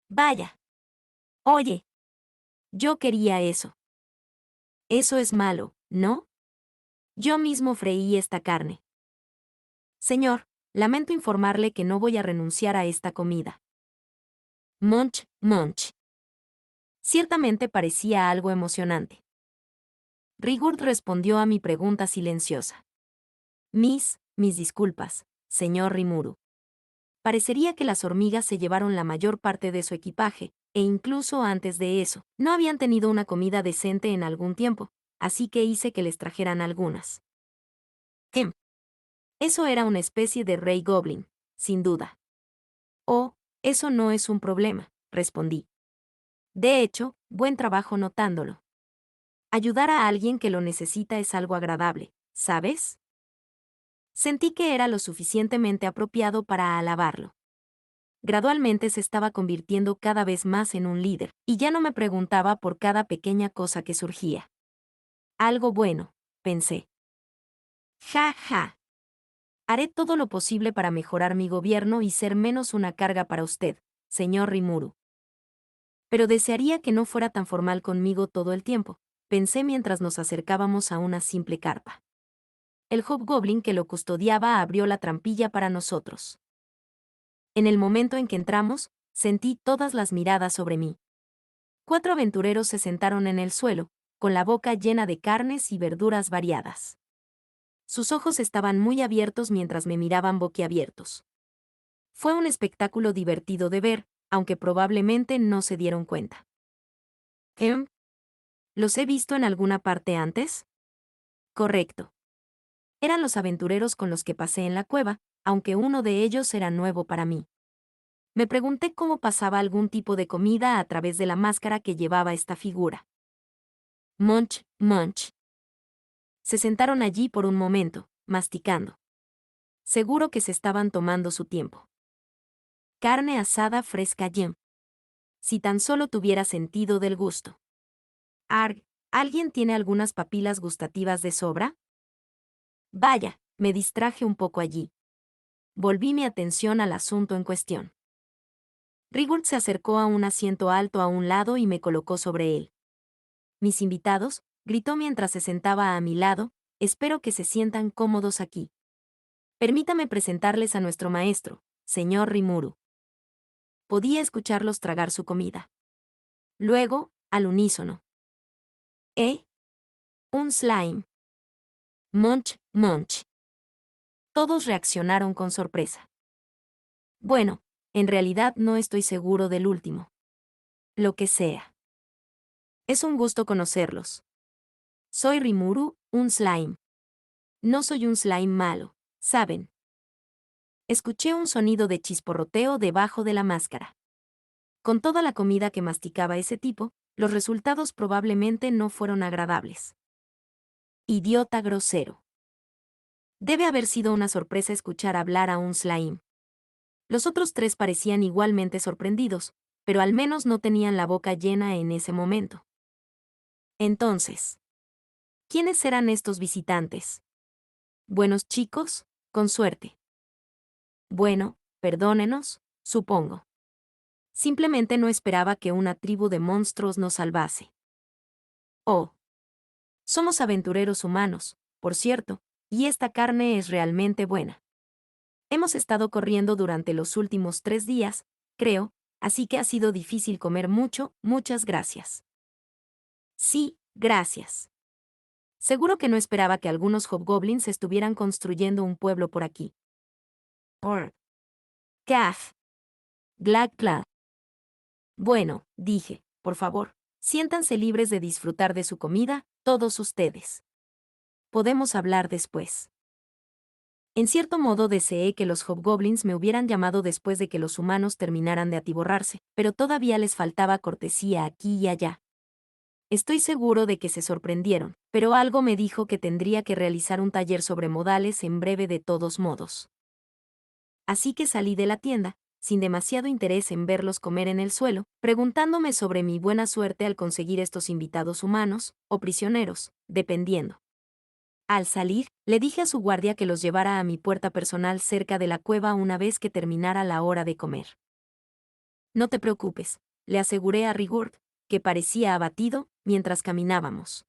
Vaya. Oye. Yo quería eso. Eso es malo, ¿no? Yo mismo freí esta carne. Señor, lamento informarle que no voy a renunciar a esta comida. Munch, munch. Ciertamente parecía algo emocionante. Rigurd respondió a mi pregunta silenciosa. Mis disculpas, señor Rimuru. Parecería que las hormigas se llevaron la mayor parte de su equipaje, e incluso antes de eso, no habían tenido una comida decente en algún tiempo, así que hice que les trajeran algunas. Eso era una especie de rey goblin, sin duda. Oh, eso no es un problema, respondí. De hecho, buen trabajo notándolo. Ayudar a alguien que lo necesita es algo agradable, ¿sabes? Sentí que era lo suficientemente apropiado para alabarlo. Gradualmente se estaba convirtiendo cada vez más en un líder, y ya no me preguntaba por cada pequeña cosa que surgía. Algo bueno, pensé. Ja, ja. Haré todo lo posible para mejorar mi gobierno y ser menos una carga para usted, señor Rimuru. Pero desearía que no fuera tan formal conmigo todo el tiempo, pensé mientras nos acercábamos a una simple carpa. El hobgoblin que lo custodiaba abrió la trampilla para nosotros. En el momento en que entramos, sentí todas las miradas sobre mí. 4 aventureros se sentaron en el suelo, con la boca llena de carnes y verduras variadas. Sus ojos estaban muy abiertos mientras me miraban boquiabiertos. Fue un espectáculo divertido de ver, aunque probablemente no se dieron cuenta. ¿Los he visto en alguna parte antes? Correcto. Eran los aventureros con los que pasé en la cueva, aunque uno de ellos era nuevo para mí. Me pregunté cómo pasaba algún tipo de comida a través de la máscara que llevaba esta figura. Munch, munch. Se sentaron allí por un momento, masticando. Seguro que se estaban tomando su tiempo. Carne asada fresca Jim. Si tan solo tuviera sentido del gusto. Arg, ¿alguien tiene algunas papilas gustativas de sobra? Vaya, me distraje un poco allí. Volví mi atención al asunto en cuestión. Rigurd se acercó a un asiento alto a un lado y me colocó sobre él. Mis invitados, gritó mientras se sentaba a mi lado, espero que se sientan cómodos aquí. Permítame presentarles a nuestro maestro, señor Rimuru. Podía escucharlos tragar su comida. Luego, al unísono. Un slime. Munch, munch. Todos reaccionaron con sorpresa. Bueno, en realidad no estoy seguro del último. Lo que sea. Es un gusto conocerlos. Soy Rimuru, un slime. No soy un slime malo, ¿saben? Escuché un sonido de chisporroteo debajo de la máscara. Con toda la comida que masticaba ese tipo, los resultados probablemente no fueron agradables. Idiota grosero. Debe haber sido una sorpresa escuchar hablar a un slime. Los otros 3 parecían igualmente sorprendidos, pero al menos no tenían la boca llena en ese momento. Entonces, ¿quiénes eran estos visitantes? ¿Buenos chicos? Con suerte. Bueno, perdónenos, supongo. Simplemente no esperaba que una tribu de monstruos nos salvase. Oh. Somos aventureros humanos, por cierto, y esta carne es realmente buena. Hemos estado corriendo durante los últimos 3 días, creo, así que ha sido difícil comer mucho, muchas gracias. Sí, gracias. Seguro que no esperaba que algunos hobgoblins estuvieran construyendo un pueblo por aquí. Caf. Glad glad. Bueno, dije, por favor, siéntanse libres de disfrutar de su comida, todos ustedes. Podemos hablar después. En cierto modo deseé que los hobgoblins me hubieran llamado después de que los humanos terminaran de atiborrarse, pero todavía les faltaba cortesía aquí y allá. Estoy seguro de que se sorprendieron, pero algo me dijo que tendría que realizar un taller sobre modales en breve de todos modos. Así que salí de la tienda, sin demasiado interés en verlos comer en el suelo, preguntándome sobre mi buena suerte al conseguir estos invitados humanos, o prisioneros, dependiendo. Al salir, le dije a su guardia que los llevara a mi puerta personal cerca de la cueva una vez que terminara la hora de comer. No te preocupes, le aseguré a Rigurd, que parecía abatido, mientras caminábamos.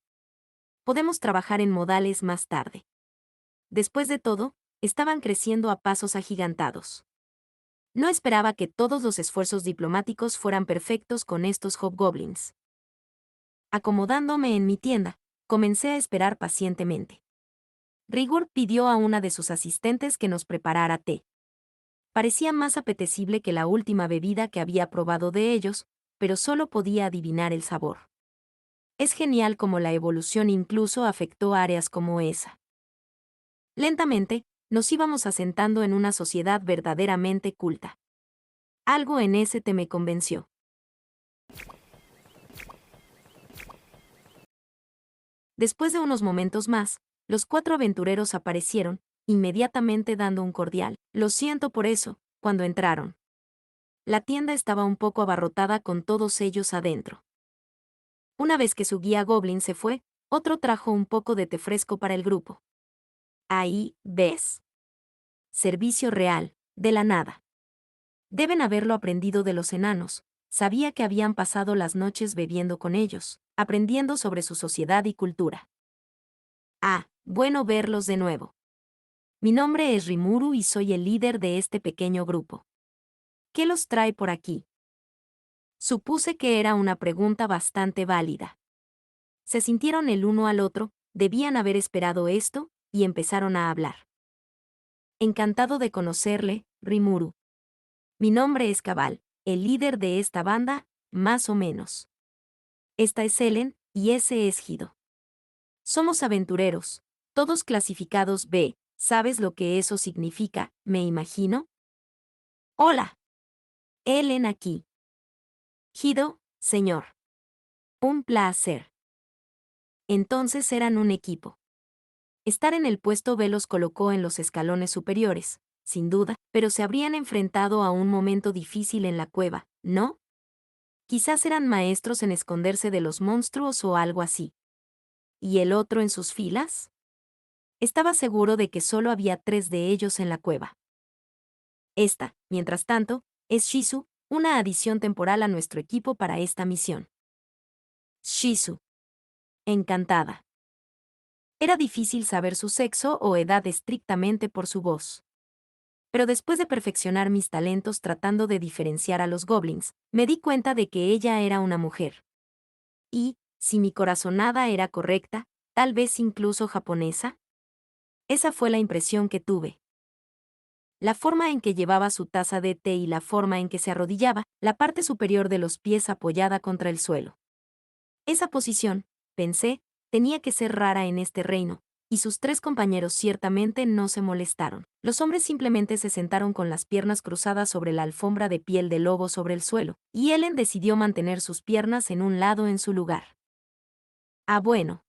Podemos trabajar en modales más tarde. Después de todo, estaban creciendo a pasos agigantados. No esperaba que todos los esfuerzos diplomáticos fueran perfectos con estos hobgoblins. Acomodándome en mi tienda, comencé a esperar pacientemente. Rigurd pidió a una de sus asistentes que nos preparara té. Parecía más apetecible que la última bebida que había probado de ellos, pero solo podía adivinar el sabor. Es genial cómo la evolución incluso afectó áreas como esa. Lentamente, nos íbamos asentando en una sociedad verdaderamente culta. Algo en ese te me convenció. Después de unos momentos más, los 4 aventureros aparecieron, inmediatamente dando un cordial "Lo siento por eso", cuando entraron. La tienda estaba un poco abarrotada con todos ellos adentro. Una vez que su guía Goblin se fue, otro trajo un poco de té fresco para el grupo. Ahí, ves. Servicio real, de la nada. Deben haberlo aprendido de los enanos. Sabía que habían pasado las noches bebiendo con ellos, aprendiendo sobre su sociedad y cultura. Ah, bueno verlos de nuevo. Mi nombre es Rimuru y soy el líder de este pequeño grupo. ¿Qué los trae por aquí? Supuse que era una pregunta bastante válida. Se sintieron el uno al otro, debían haber esperado esto, y empezaron a hablar. Encantado de conocerle, Rimuru. Mi nombre es Cabal, el líder de esta banda, más o menos. Esta es Ellen, y ese es Gido. Somos aventureros, todos clasificados B. ¿Sabes lo que eso significa, me imagino? Hola. Ellen aquí. Gido, señor. Un placer. Entonces eran un equipo. Estar en el puesto B los colocó en los escalones superiores, sin duda, pero se habrían enfrentado a un momento difícil en la cueva, ¿no? Quizás eran maestros en esconderse de los monstruos o algo así. ¿Y el otro en sus filas? Estaba seguro de que solo había 3 de ellos en la cueva. Esta, mientras tanto, es Shizu, una adición temporal a nuestro equipo para esta misión. Shizu. Encantada. Era difícil saber su sexo o edad estrictamente por su voz. Pero después de perfeccionar mis talentos tratando de diferenciar a los goblins, me di cuenta de que ella era una mujer. Y, si mi corazonada era correcta, tal vez incluso japonesa. Esa fue la impresión que tuve. La forma en que llevaba su taza de té y la forma en que se arrodillaba, la parte superior de los pies apoyada contra el suelo. Esa posición, pensé, tenía que ser rara en este reino, y sus 3 compañeros ciertamente no se molestaron. Los hombres simplemente se sentaron con las piernas cruzadas sobre la alfombra de piel de lobo sobre el suelo, y Ellen decidió mantener sus piernas en un lado en su lugar. Ah, bueno.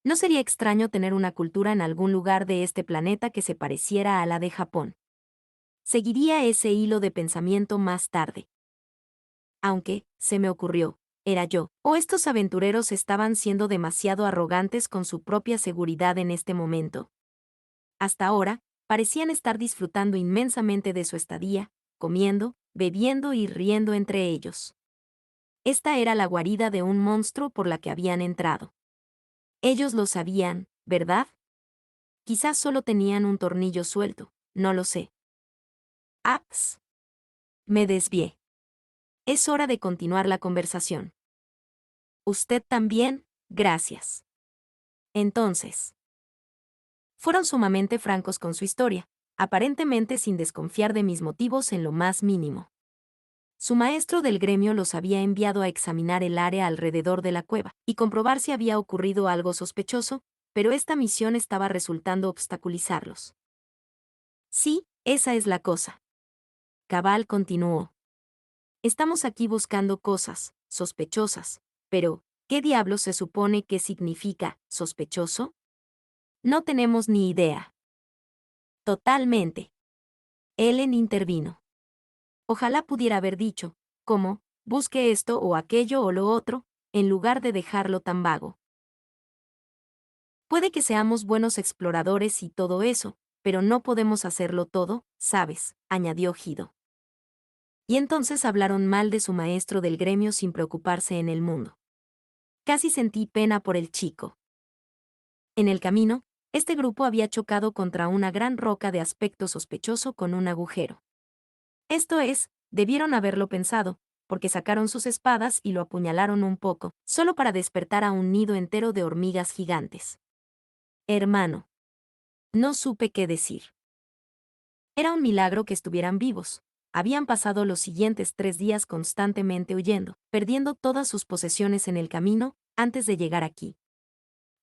No sería extraño tener una cultura en algún lugar de este planeta que se pareciera a la de Japón. Seguiría ese hilo de pensamiento más tarde. Aunque, se me ocurrió, era yo, o estos aventureros estaban siendo demasiado arrogantes con su propia seguridad en este momento. Hasta ahora, parecían estar disfrutando inmensamente de su estadía, comiendo, bebiendo y riendo entre ellos. Esta era la guarida de un monstruo por la que habían entrado. Ellos lo sabían, ¿verdad? Quizás solo tenían un tornillo suelto, no lo sé. ¡Aps! Me desvié. Es hora de continuar la conversación. Usted también, gracias. Entonces, fueron sumamente francos con su historia, aparentemente sin desconfiar de mis motivos en lo más mínimo. Su maestro del gremio los había enviado a examinar el área alrededor de la cueva y comprobar si había ocurrido algo sospechoso, pero esta misión estaba resultando obstaculizarlos. Sí, esa es la cosa. Cabal continuó. Estamos aquí buscando cosas sospechosas, pero, ¿qué diablos se supone que significa sospechoso? No tenemos ni idea. Totalmente. Ellen intervino. Ojalá pudiera haber dicho, como, busque esto o aquello o lo otro, en lugar de dejarlo tan vago. Puede que seamos buenos exploradores y todo eso, pero no podemos hacerlo todo, ¿sabes?, añadió Gido. Y entonces hablaron mal de su maestro del gremio sin preocuparse en el mundo. Casi sentí pena por el chico. En el camino, este grupo había chocado contra una gran roca de aspecto sospechoso con un agujero. Esto es, debieron haberlo pensado, porque sacaron sus espadas y lo apuñalaron un poco, solo para despertar a un nido entero de hormigas gigantes. Hermano. No supe qué decir. Era un milagro que estuvieran vivos. Habían pasado los siguientes 3 días constantemente huyendo, perdiendo todas sus posesiones en el camino, antes de llegar aquí.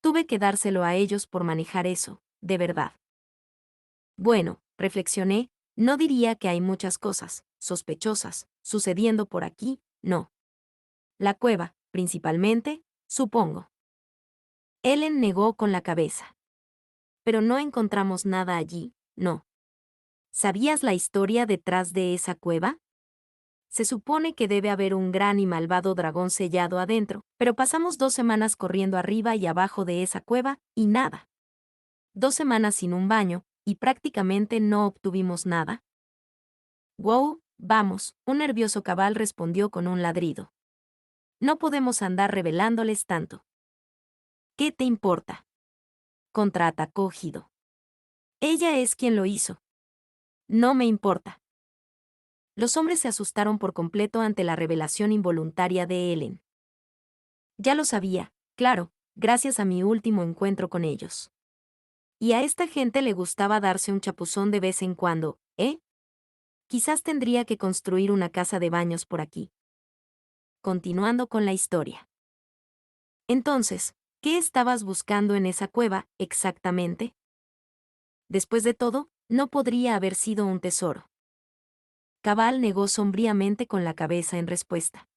Tuve que dárselo a ellos por manejar eso, de verdad. Bueno, reflexioné, no diría que hay muchas cosas sospechosas sucediendo por aquí, no. La cueva, principalmente, supongo. Ellen negó con la cabeza. Pero no encontramos nada allí, no. ¿Sabías la historia detrás de esa cueva? Se supone que debe haber un gran y malvado dragón sellado adentro, pero pasamos 2 semanas corriendo arriba y abajo de esa cueva, y nada. 2 semanas sin un baño, y prácticamente no obtuvimos nada. Wow, vamos, un nervioso cabal respondió con un ladrido. No podemos andar revelándoles tanto. ¿Qué te importa? Contraatacó Gido. Ella es quien lo hizo. No me importa. Los hombres se asustaron por completo ante la revelación involuntaria de Ellen. Ya lo sabía, claro, gracias a mi último encuentro con ellos. Y a esta gente le gustaba darse un chapuzón de vez en cuando, ¿eh? Quizás tendría que construir una casa de baños por aquí. Continuando con la historia. Entonces, ¿qué estabas buscando en esa cueva, exactamente? Después de todo, no podría haber sido un tesoro. Cabal negó sombríamente con la cabeza en respuesta.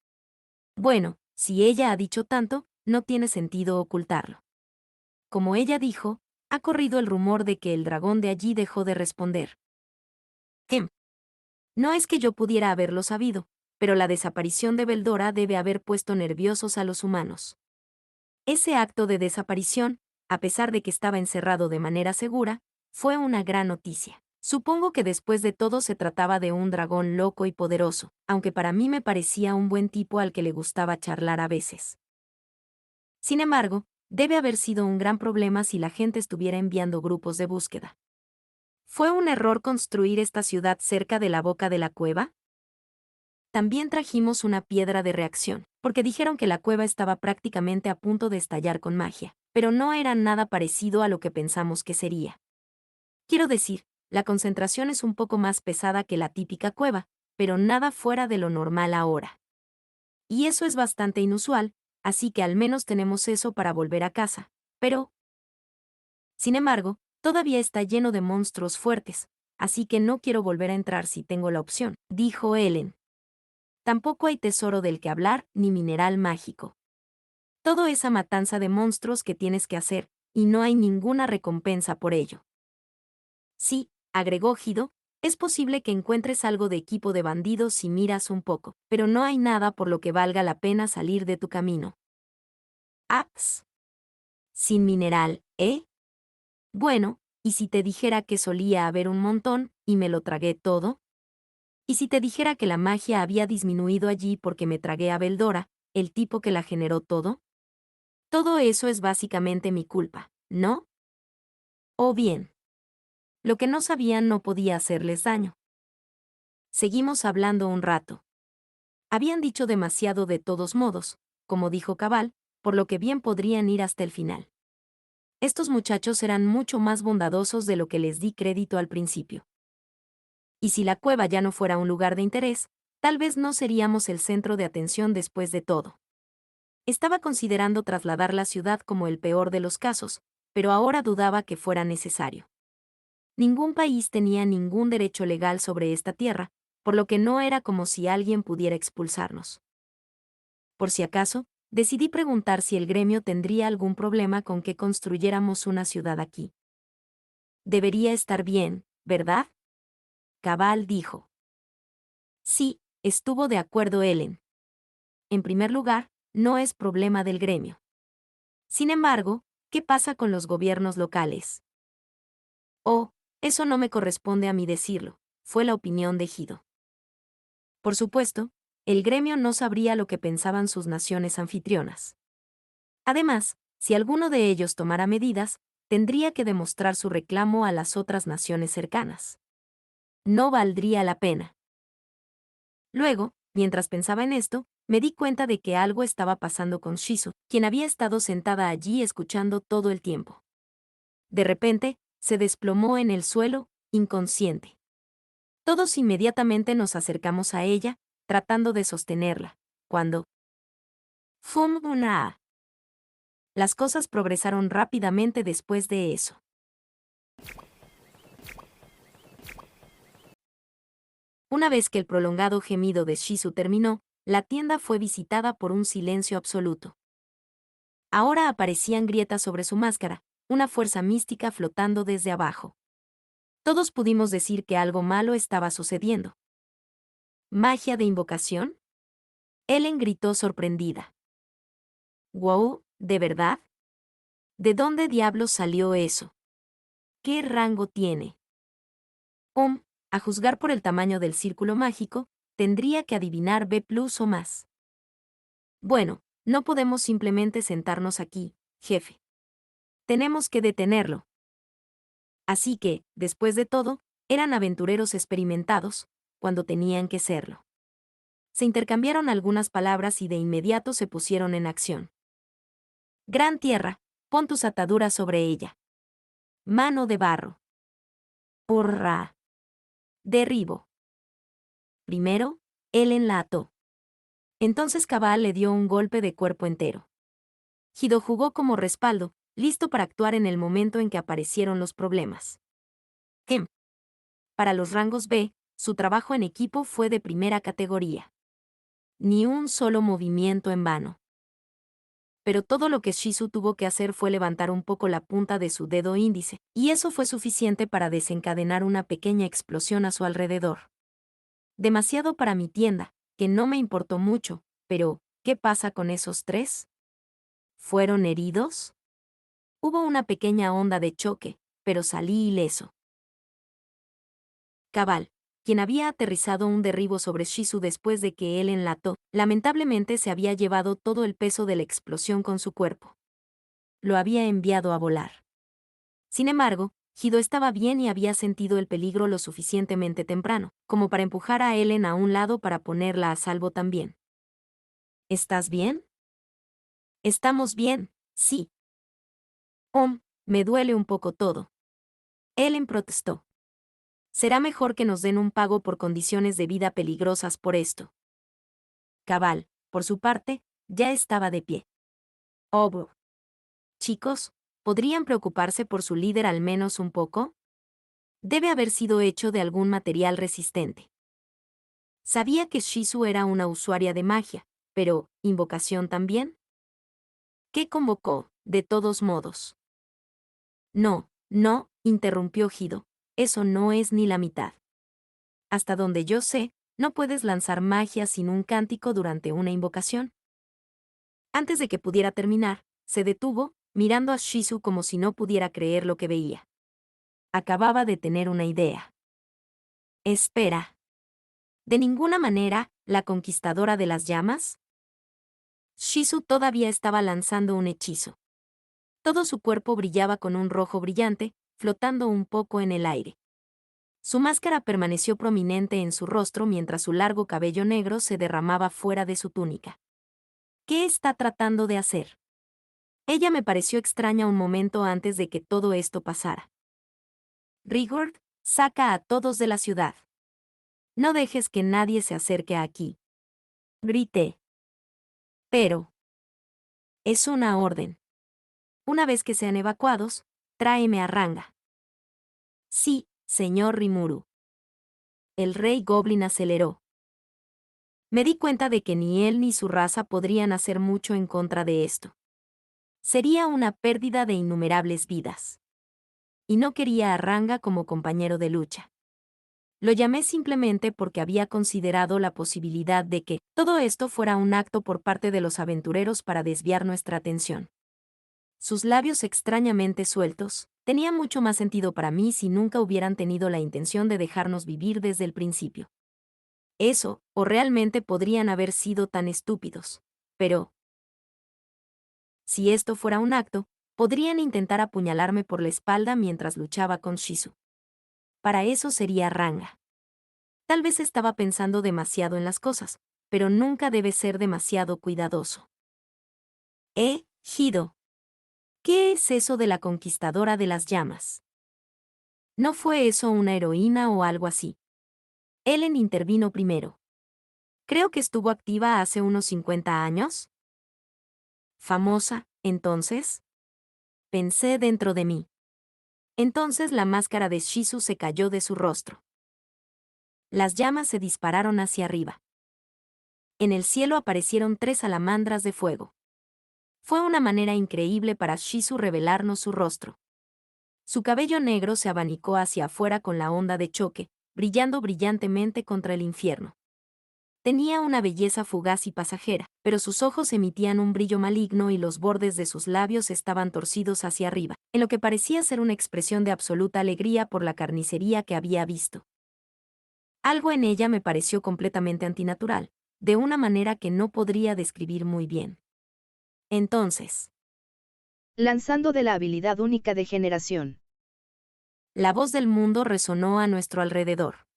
Bueno, si ella ha dicho tanto, no tiene sentido ocultarlo. Como ella dijo, ha corrido el rumor de que el dragón de allí dejó de responder. No es que yo pudiera haberlo sabido, pero la desaparición de Beldora debe haber puesto nerviosos a los humanos. Ese acto de desaparición, a pesar de que estaba encerrado de manera segura, fue una gran noticia. Supongo que después de todo se trataba de un dragón loco y poderoso, aunque para mí me parecía un buen tipo al que le gustaba charlar a veces. Sin embargo, debe haber sido un gran problema si la gente estuviera enviando grupos de búsqueda. ¿Fue un error construir esta ciudad cerca de la boca de la cueva? También trajimos una piedra de reacción, porque dijeron que la cueva estaba prácticamente a punto de estallar con magia, pero no era nada parecido a lo que pensamos que sería. Quiero decir, la concentración es un poco más pesada que la típica cueva, pero nada fuera de lo normal ahora. Y eso es bastante inusual, así que al menos tenemos eso para volver a casa, pero... Sin embargo, todavía está lleno de monstruos fuertes, así que no quiero volver a entrar si tengo la opción, dijo Ellen. Tampoco hay tesoro del que hablar ni mineral mágico. Todo esa matanza de monstruos que tienes que hacer, y no hay ninguna recompensa por ello. Sí, agregó Gido, es posible que encuentres algo de equipo de bandidos si miras un poco, pero no hay nada por lo que valga la pena salir de tu camino. Aps. Sin mineral, ¿eh? Bueno, ¿y si te dijera que solía haber un montón, y me lo tragué todo? ¿Y si te dijera que la magia había disminuido allí porque me tragué a Beldora, el tipo que la generó todo? Todo eso es básicamente mi culpa, ¿no? O bien, lo que no sabían no podía hacerles daño. Seguimos hablando un rato. Habían dicho demasiado de todos modos, como dijo Cabal, por lo que bien podrían ir hasta el final. Estos muchachos eran mucho más bondadosos de lo que les di crédito al principio. Y si la cueva ya no fuera un lugar de interés, tal vez no seríamos el centro de atención después de todo. Estaba considerando trasladar la ciudad como el peor de los casos, pero ahora dudaba que fuera necesario. Ningún país tenía ningún derecho legal sobre esta tierra, por lo que no era como si alguien pudiera expulsarnos. Por si acaso, decidí preguntar si el gremio tendría algún problema con que construyéramos una ciudad aquí. Debería estar bien, ¿verdad? Cabal dijo. Sí, estuvo de acuerdo Ellen. En primer lugar, no es problema del gremio. Sin embargo, ¿qué pasa con los gobiernos locales? Oh, eso no me corresponde a mí decirlo, fue la opinión de Gido. Por supuesto, el gremio no sabría lo que pensaban sus naciones anfitrionas. Además, si alguno de ellos tomara medidas, tendría que demostrar su reclamo a las otras naciones cercanas. No valdría la pena. Luego, mientras pensaba en esto, me di cuenta de que algo estaba pasando con Shizu, quien había estado sentada allí escuchando todo el tiempo. De repente, se desplomó en el suelo, inconsciente. Todos inmediatamente nos acercamos a ella, tratando de sostenerla, cuando... ¡Fum una! Las cosas progresaron rápidamente después de eso. Una vez que el prolongado gemido de Shizu terminó, la tienda fue visitada por un silencio absoluto. Ahora aparecían grietas sobre su máscara, una fuerza mística flotando desde abajo. Todos pudimos decir que algo malo estaba sucediendo. ¿Magia de invocación? Ellen gritó sorprendida. «Wow, ¿de verdad? ¿De dónde diablos salió eso? ¿Qué rango tiene?» A juzgar por el tamaño del círculo mágico, tendría que adivinar B+ o más. Bueno, no podemos simplemente sentarnos aquí, jefe. Tenemos que detenerlo. Así que, después de todo, eran aventureros experimentados, cuando tenían que serlo. Se intercambiaron algunas palabras y de inmediato se pusieron en acción. Gran tierra, pon tus ataduras sobre ella. Mano de barro. Hurra. Derribo. Primero, Ellen la ató. Entonces Cabal le dio un golpe de cuerpo entero. Hido jugó como respaldo, listo para actuar en el momento en que aparecieron los problemas. Para los rangos B, su trabajo en equipo fue de primera categoría. Ni un solo movimiento en vano. Pero todo lo que Shizu tuvo que hacer fue levantar un poco la punta de su dedo índice, y eso fue suficiente para desencadenar una pequeña explosión a su alrededor. Demasiado para mi tienda, que no me importó mucho, pero, ¿qué pasa con esos tres? ¿Fueron heridos? Hubo una pequeña onda de choque, pero salí ileso. Cabal, quien había aterrizado un derribo sobre Shizu después de que él enlató, lamentablemente se había llevado todo el peso de la explosión con su cuerpo. Lo había enviado a volar. Sin embargo, Hido estaba bien y había sentido el peligro lo suficientemente temprano, como para empujar a Ellen a un lado para ponerla a salvo también. ¿Estás bien? Estamos bien, sí. Me duele un poco todo. Ellen protestó. Será mejor que nos den un pago por condiciones de vida peligrosas por esto. Cabal, por su parte, ya estaba de pie. Chicos, ¿podrían preocuparse por su líder al menos un poco? Debe haber sido hecho de algún material resistente. Sabía que Shizu era una usuaria de magia, pero, ¿invocación también? ¿Qué convocó, de todos modos? No, interrumpió Hido. Eso no es ni la mitad. Hasta donde yo sé, no puedes lanzar magia sin un cántico durante una invocación. Antes de que pudiera terminar, se detuvo, mirando a Shizu como si no pudiera creer lo que veía. Acababa de tener una idea. Espera. ¿De ninguna manera, la conquistadora de las llamas? Shizu todavía estaba lanzando un hechizo. Todo su cuerpo brillaba con un rojo brillante, flotando un poco en el aire. Su máscara permaneció prominente en su rostro mientras su largo cabello negro se derramaba fuera de su túnica. ¿Qué está tratando de hacer? Ella me pareció extraña un momento antes de que todo esto pasara. Rigord, saca a todos de la ciudad. No dejes que nadie se acerque aquí. Grité. Pero. Es una orden. Una vez que sean evacuados, tráeme a Ranga. Sí, señor Rimuru. El rey Goblin aceleró. Me di cuenta de que ni él ni su raza podrían hacer mucho en contra de esto. Sería una pérdida de innumerables vidas. Y no quería a Ranga como compañero de lucha. Lo llamé simplemente porque había considerado la posibilidad de que todo esto fuera un acto por parte de los aventureros para desviar nuestra atención. Sus labios extrañamente sueltos, tenían mucho más sentido para mí si nunca hubieran tenido la intención de dejarnos vivir desde el principio. Eso, o realmente podrían haber sido tan estúpidos. Pero, si esto fuera un acto, podrían intentar apuñalarme por la espalda mientras luchaba con Shizu. Para eso sería Ranga. Tal vez estaba pensando demasiado en las cosas, pero nunca debe ser demasiado cuidadoso. Hido. ¿Qué es eso de la conquistadora de las llamas? ¿No fue eso una heroína o algo así? Ellen intervino primero. Creo que estuvo activa hace unos 50 años. Famosa, Entonces, pensé dentro de mí. Entonces la máscara de Shizu se cayó de su rostro. Las llamas se dispararon hacia arriba. En el cielo aparecieron 3 salamandras de fuego. Fue una manera increíble para Shizu revelarnos su rostro. Su cabello negro se abanicó hacia afuera con la onda de choque, brillando brillantemente contra el infierno. Tenía una belleza fugaz y pasajera, pero sus ojos emitían un brillo maligno y los bordes de sus labios estaban torcidos hacia arriba, en lo que parecía ser una expresión de absoluta alegría por la carnicería que había visto. Algo en ella me pareció completamente antinatural, de una manera que no podría describir muy bien. Entonces, Lanzando de la habilidad única de generación. la voz del mundo resonó a nuestro alrededor.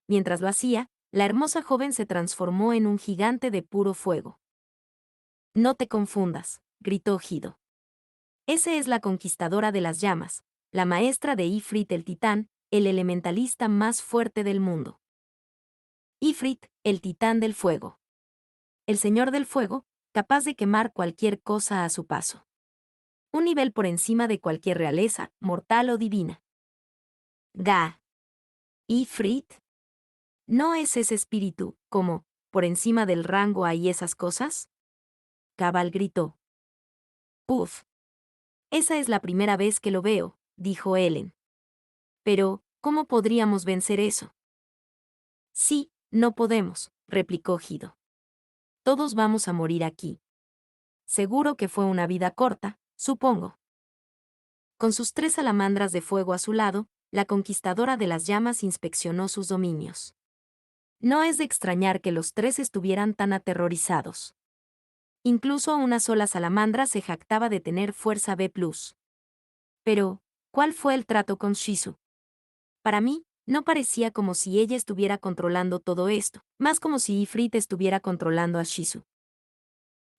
Mientras lo hacía, la hermosa joven se transformó en un gigante de puro fuego. No te confundas, gritó Hido. Ese es la conquistadora de las llamas, la maestra de Ifrit el titán, el elementalista más fuerte del mundo. Ifrit, el titán del fuego. El señor del fuego, capaz de quemar cualquier cosa a su paso. Un nivel por encima de cualquier realeza, mortal o divina. Ga. Ifrit. ¿No es ese espíritu, como, por encima del rango hay esas cosas? Cabal gritó. Uf. Esa es la primera vez que lo veo, dijo Ellen. Pero, ¿cómo podríamos vencer eso? Sí, no podemos, replicó Hido. Todos vamos a morir aquí. Seguro que fue una vida corta, supongo. Con sus 3 salamandras de fuego a su lado, la conquistadora de las llamas inspeccionó sus dominios. No es de extrañar que los 3 estuvieran tan aterrorizados. Incluso una sola salamandra se jactaba de tener fuerza B+. Pero, ¿cuál fue el trato con Shizu? Para mí, no parecía como si ella estuviera controlando todo esto, más como si Ifrit estuviera controlando a Shizu.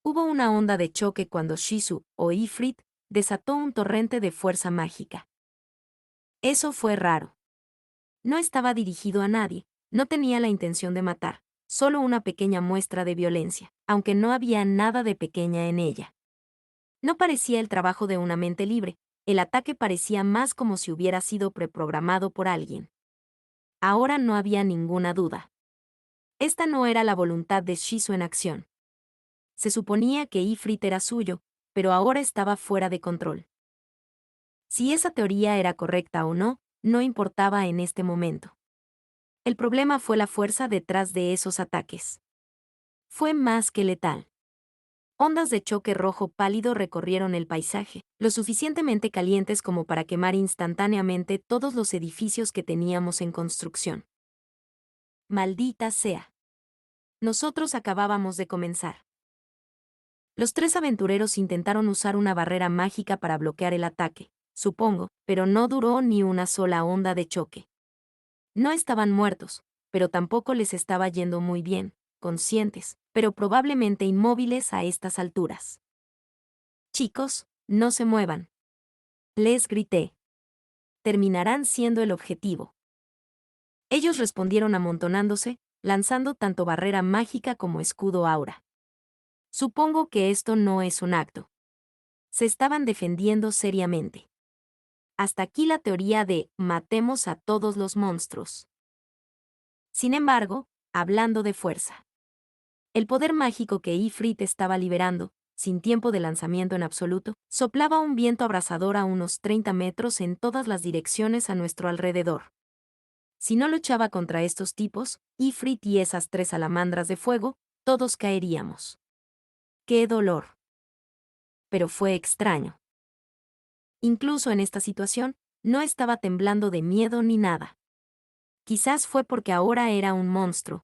Hubo una onda de choque cuando Shizu, o Ifrit, desató un torrente de fuerza mágica. Eso fue raro. No estaba dirigido a nadie, no tenía la intención de matar, solo una pequeña muestra de violencia, aunque no había nada de pequeña en ella. No parecía el trabajo de una mente libre, el ataque parecía más como si hubiera sido preprogramado por alguien. Ahora no había ninguna duda. Esta no era la voluntad de Shizu en acción. Se suponía que Ifrit era suyo, pero ahora estaba fuera de control. Si esa teoría era correcta o no, no importaba en este momento. El problema fue la fuerza detrás de esos ataques. Fue más que letal. Ondas de choque rojo pálido recorrieron el paisaje, lo suficientemente calientes como para quemar instantáneamente todos los edificios que teníamos en construcción. Maldita sea. Nosotros acabábamos de comenzar. Los 3 aventureros intentaron usar una barrera mágica para bloquear el ataque, supongo, pero no duró ni una sola onda de choque. No estaban muertos, pero tampoco les estaba yendo muy bien, conscientes, pero probablemente inmóviles a estas alturas. Chicos, no se muevan. Les grité. Terminarán siendo el objetivo. Ellos respondieron amontonándose, lanzando tanto barrera mágica como escudo aura. Supongo que esto no es un acto. Se estaban defendiendo seriamente. Hasta aquí la teoría de matemos a todos los monstruos. Sin embargo, hablando de fuerza. El poder mágico que Ifrit estaba liberando, sin tiempo de lanzamiento en absoluto, soplaba un viento abrasador a unos 30 metros en todas las direcciones a nuestro alrededor. Si no luchaba contra estos tipos, Ifrit y esas 3 salamandras de fuego, todos caeríamos. ¡Qué dolor! Pero fue extraño. Incluso en esta situación, no estaba temblando de miedo ni nada. Quizás fue porque ahora era un monstruo.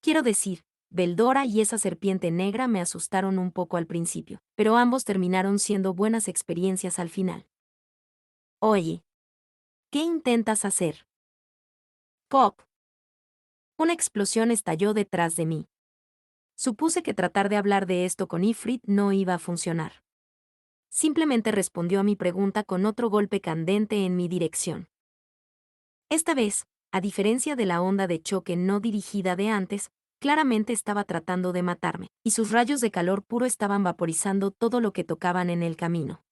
Quiero decir, Beldora y esa serpiente negra me asustaron un poco al principio, pero ambos terminaron siendo buenas experiencias al final. Oye, ¿qué intentas hacer? Pop. Una explosión estalló detrás de mí. Supuse que tratar de hablar de esto con Ifrit no iba a funcionar. Simplemente respondió a mi pregunta con otro golpe candente en mi dirección. Esta vez, a diferencia de la onda de choque no dirigida de antes, claramente estaba tratando de matarme, y sus rayos de calor puro estaban vaporizando todo lo que tocaban en el camino.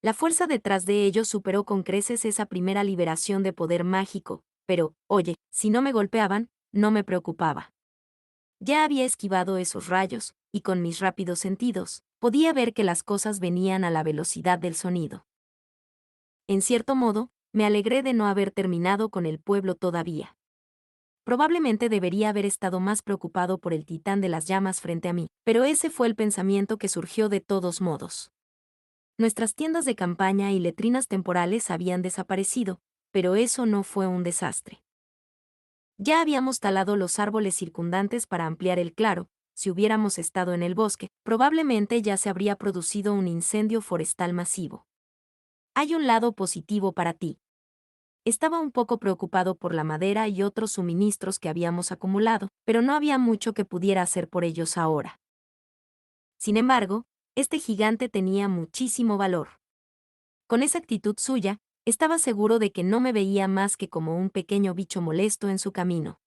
La fuerza detrás de ellos superó con creces esa primera liberación de poder mágico, pero, oye, si no me golpeaban, no me preocupaba. Ya había esquivado esos rayos, y con mis rápidos sentidos, podía ver que las cosas venían a la velocidad del sonido. En cierto modo, me alegré de no haber terminado con el pueblo todavía. Probablemente debería haber estado más preocupado por el titán de las llamas frente a mí, pero ese fue el pensamiento que surgió de todos modos. Nuestras tiendas de campaña y letrinas temporales habían desaparecido, pero eso no fue un desastre. Ya habíamos talado los árboles circundantes para ampliar el claro. Si hubiéramos estado en el bosque, probablemente ya se habría producido un incendio forestal masivo. Hay un lado positivo para ti. Estaba un poco preocupado por la madera y otros suministros que habíamos acumulado, pero no había mucho que pudiera hacer por ellos ahora. Sin embargo, este gigante tenía muchísimo valor. Con esa actitud suya, estaba seguro de que no me veía más que como un pequeño bicho molesto en su camino.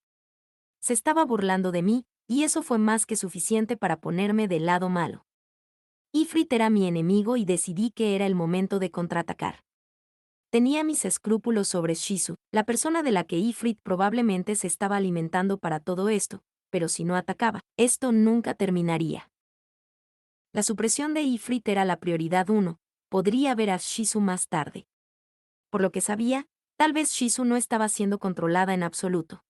Se estaba burlando de mí, y eso fue más que suficiente para ponerme del lado malo. Ifrit era mi enemigo y decidí que era el momento de contraatacar. Tenía mis escrúpulos sobre Shizu, la persona de la que Ifrit probablemente se estaba alimentando para todo esto, pero si no atacaba, esto nunca terminaría. La supresión de Ifrit era la prioridad 1, podría ver a Shizu más tarde. Por lo que sabía, tal vez Shizu no estaba siendo controlada en absoluto.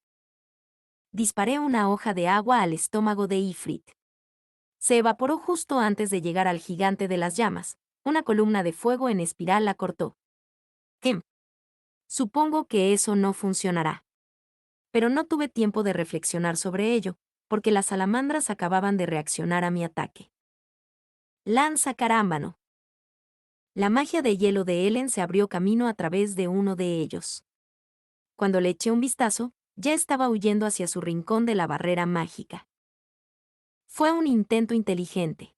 Disparé una hoja de agua al estómago de Ifrit. Se evaporó justo antes de llegar al gigante de las llamas. Una columna de fuego en espiral la cortó. Supongo que eso no funcionará. Pero no tuve tiempo de reflexionar sobre ello, porque las salamandras acababan de reaccionar a mi ataque. Lanza carámbano. La magia de hielo de Ellen se abrió camino a través de uno de ellos. Cuando le eché un vistazo, ya estaba huyendo hacia su rincón de la barrera mágica. Fue un intento inteligente.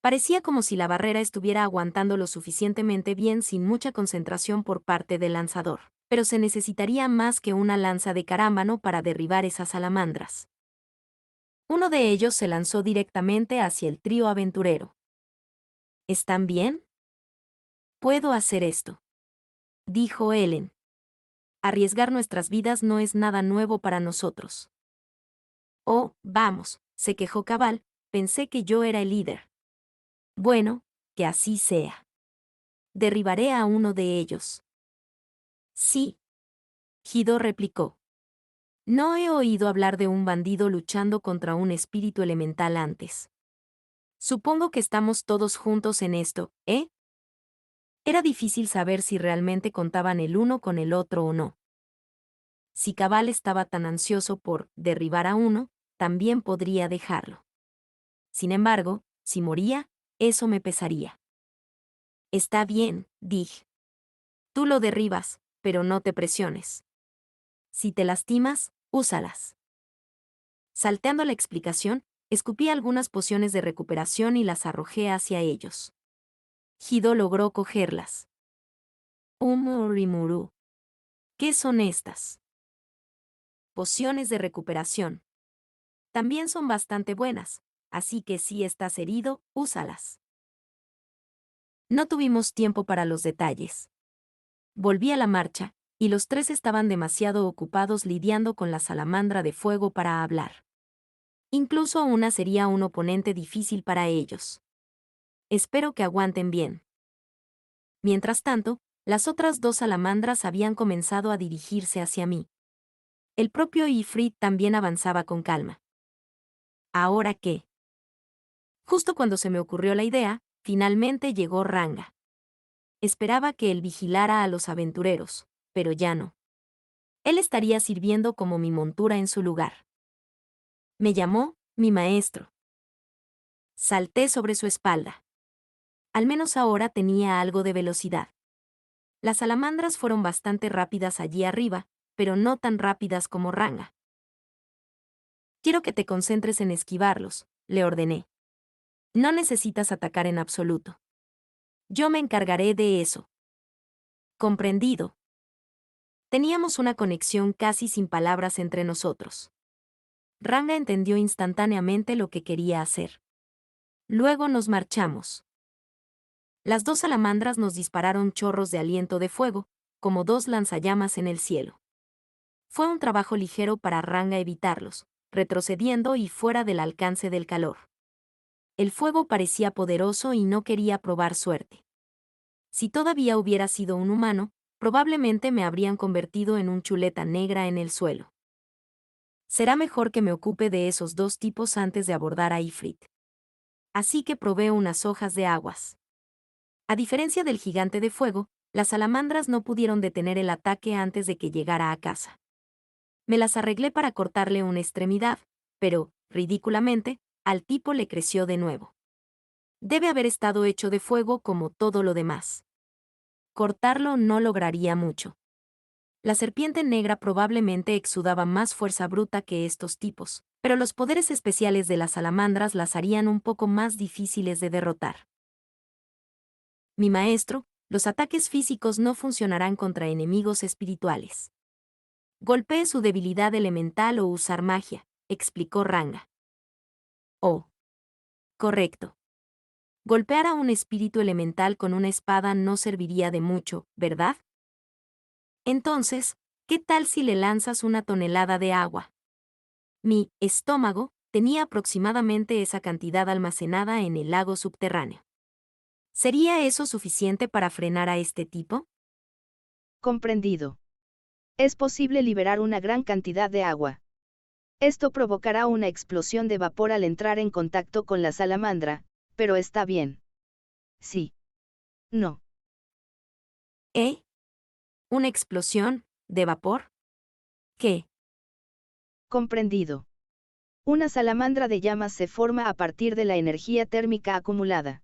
Parecía como si la barrera estuviera aguantando lo suficientemente bien sin mucha concentración por parte del lanzador, pero se necesitaría más que una lanza de carámbano para derribar esas salamandras. Uno de ellos se lanzó directamente hacia el trío aventurero. ¿Están bien? Puedo hacer esto, dijo Ellen. Arriesgar nuestras vidas no es nada nuevo para nosotros. Oh, vamos, se quejó Cabal, pensé que yo era el líder. Bueno, que así sea. Derribaré a uno de ellos. Sí. Gido replicó. No he oído hablar de un bandido luchando contra un espíritu elemental antes. Supongo que estamos todos juntos en esto, ¿eh? Era difícil saber si realmente contaban el uno con el otro o no. Si Cabal estaba tan ansioso por derribar a uno, también podría dejarlo. Sin embargo, si moría, eso me pesaría. Está bien, dije. Tú lo derribas, pero no te presiones. Si te lastimas, úsalas. Salteando la explicación, escupí algunas pociones de recuperación y las arrojé hacia ellos. Gido logró cogerlas. Rimuru. ¿Qué son estas? Pociones de recuperación. También son bastante buenas, así que si estás herido, úsalas. No tuvimos tiempo para los detalles. Volví a la marcha, y los tres estaban demasiado ocupados lidiando con la salamandra de fuego para hablar. Incluso una sería un oponente difícil para ellos. Espero que aguanten bien. Mientras tanto, las otras dos salamandras habían comenzado a dirigirse hacia mí. El propio Ifrit también avanzaba con calma. ¿Ahora qué? Justo cuando se me ocurrió la idea, finalmente llegó Ranga. Esperaba que él vigilara a los aventureros, pero ya no. Él estaría sirviendo como mi montura en su lugar. Me llamó mi maestro. Salté sobre su espalda. Al menos ahora tenía algo de velocidad. Las salamandras fueron bastante rápidas allí arriba, pero no tan rápidas como Ranga. Quiero que te concentres en esquivarlos, le ordené. No necesitas atacar en absoluto. Yo me encargaré de eso. Comprendido. Teníamos una conexión casi sin palabras entre nosotros. Ranga entendió instantáneamente lo que quería hacer. Luego nos marchamos. Las dos salamandras nos dispararon chorros de aliento de fuego, como dos lanzallamas en el cielo. Fue un trabajo ligero para Ranga evitarlos, retrocediendo y fuera del alcance del calor. El fuego parecía poderoso y no quería probar suerte. Si todavía hubiera sido un humano, probablemente me habrían convertido en un chuleta negra en el suelo. Será mejor que me ocupe de esos dos tipos antes de abordar a Ifrit. Así que probé unas hojas de aguas. A diferencia del gigante de fuego, las salamandras no pudieron detener el ataque antes de que llegara a casa. Me las arreglé para cortarle una extremidad, pero, ridículamente, al tipo le creció de nuevo. Debe haber estado hecho de fuego como todo lo demás. Cortarlo no lograría mucho. La serpiente negra probablemente exudaba más fuerza bruta que estos tipos, pero los poderes especiales de las salamandras las harían un poco más difíciles de derrotar. Mi maestro, los ataques físicos no funcionarán contra enemigos espirituales. Golpee su debilidad elemental o usar magia, explicó Ranga. Oh. Correcto. Golpear a un espíritu elemental con una espada no serviría de mucho, ¿verdad? Entonces, ¿qué tal si le lanzas una tonelada de agua? Mi estómago tenía aproximadamente esa cantidad almacenada en el lago subterráneo. ¿Sería eso suficiente para frenar a este tipo? Comprendido. Es posible liberar una gran cantidad de agua. Esto provocará una explosión de vapor al entrar en contacto con la salamandra, pero está bien. Sí. No. ¿Eh? ¿Una explosión de vapor? ¿Qué? Comprendido. Una salamandra de llamas se forma a partir de la energía térmica acumulada.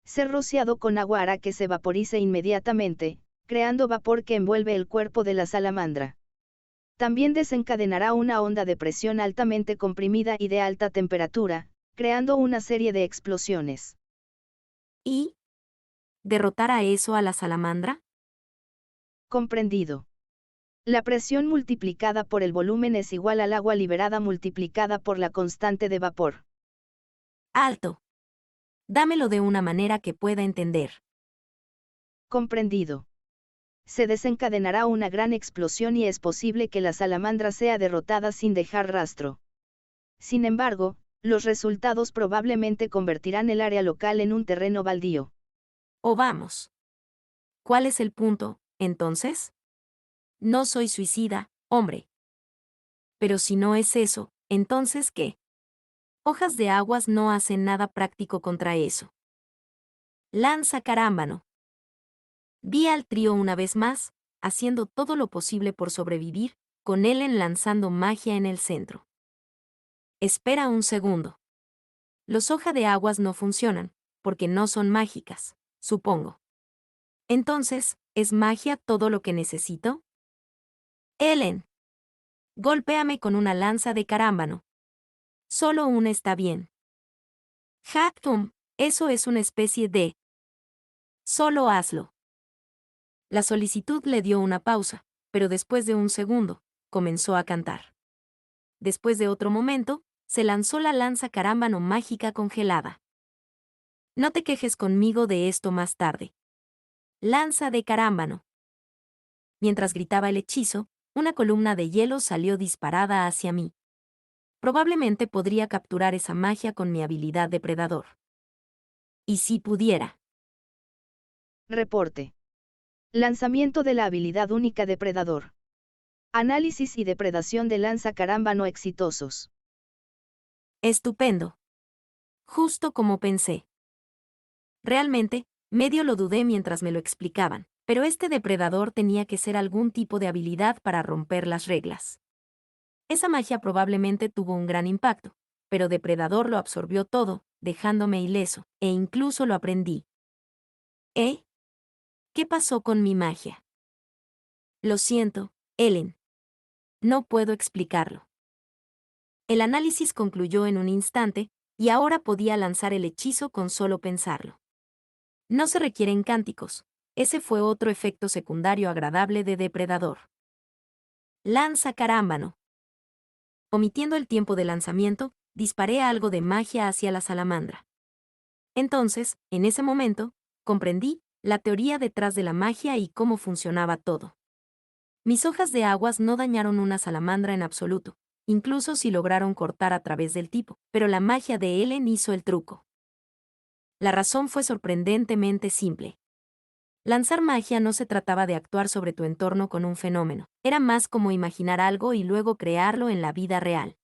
Ser rociado con agua hará que se vaporice inmediatamente, creando vapor que envuelve el cuerpo de la salamandra. También desencadenará una onda de presión altamente comprimida y de alta temperatura, creando una serie de explosiones. ¿Y? ¿Derrotar a eso a la salamandra? Comprendido. La presión multiplicada por el volumen es igual al agua liberada multiplicada por la constante de vapor. Alto. Dámelo de una manera que pueda entender. Comprendido. Se desencadenará una gran explosión y es posible que la salamandra sea derrotada sin dejar rastro. Sin embargo, los resultados probablemente convertirán el área local en un terreno baldío. O vamos. ¿Cuál es el punto, entonces? No soy suicida, hombre. Pero si no es eso, entonces ¿qué? Hojas de aguas no hacen nada práctico contra eso. Lanza carámbano. Vi al trío una vez más, haciendo todo lo posible por sobrevivir, con Ellen lanzando magia en el centro. Espera un segundo. Los hoja de aguas no funcionan, porque no son mágicas, supongo. Entonces, ¿es magia todo lo que necesito? Ellen. Golpéame con una lanza de carámbano. Solo una está bien. Haktum, eso es una especie de... Solo hazlo. La solicitud le dio una pausa, pero después de un segundo, comenzó a cantar. Después de otro momento, se lanzó la lanza carámbano mágica congelada. No te quejes conmigo de esto más tarde. Lanza de carámbano. Mientras gritaba el hechizo, una columna de hielo salió disparada hacia mí. Probablemente podría capturar esa magia con mi habilidad depredador. ¿Y si pudiera? Reporte. Lanzamiento de la habilidad única depredador. Análisis y depredación de lanza carámbano exitosos. Estupendo. Justo como pensé. Realmente, medio lo dudé mientras me lo explicaban, pero este depredador tenía que ser algún tipo de habilidad para romper las reglas. Esa magia probablemente tuvo un gran impacto, pero Depredador lo absorbió todo, dejándome ileso, e incluso lo aprendí. ¿Eh? ¿Qué pasó con mi magia? Lo siento, Ellen. No puedo explicarlo. El análisis concluyó en un instante, y ahora podía lanzar el hechizo con solo pensarlo. No se requieren cánticos. Ese fue otro efecto secundario agradable de Depredador. Lanza carámbano. Omitiendo el tiempo de lanzamiento, disparé algo de magia hacia la salamandra. Entonces, en ese momento, comprendí la teoría detrás de la magia y cómo funcionaba todo. Mis hojas de aguas no dañaron una salamandra en absoluto, incluso si lograron cortar a través del tipo, pero la magia de Ellen hizo el truco. La razón fue sorprendentemente simple. Lanzar magia no se trataba de actuar sobre tu entorno con un fenómeno, era más como imaginar algo y luego crearlo en la vida real.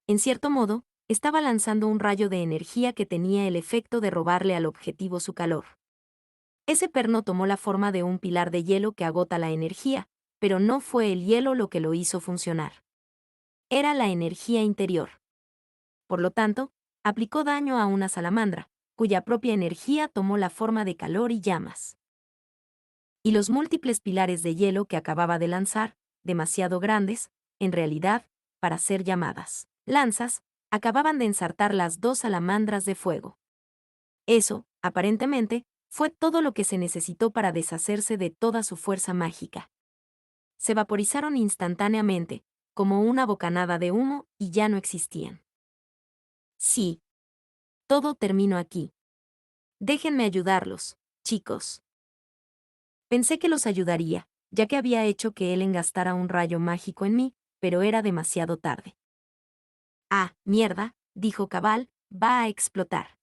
En cierto modo, estaba lanzando un rayo de energía que tenía el efecto de robarle al objetivo su calor. Ese perno tomó la forma de un pilar de hielo que agota la energía, pero no fue el hielo lo que lo hizo funcionar. Era la energía interior. Por lo tanto, aplicó daño a una salamandra, cuya propia energía tomó la forma de calor y llamas. Y los múltiples pilares de hielo que acababa de lanzar, demasiado grandes, en realidad, para ser llamadas lanzas, acababan de ensartar las dos salamandras de fuego. Eso, aparentemente, fue todo lo que se necesitó para deshacerse de toda su fuerza mágica. Se vaporizaron instantáneamente, como una bocanada de humo, y ya no existían. Sí. Todo terminó aquí. Déjenme ayudarlos, chicos. Pensé que los ayudaría, ya que había hecho que Ellen gastara un rayo mágico en mí, pero era demasiado tarde. Ah, mierda, dijo Cabal, va a explotar.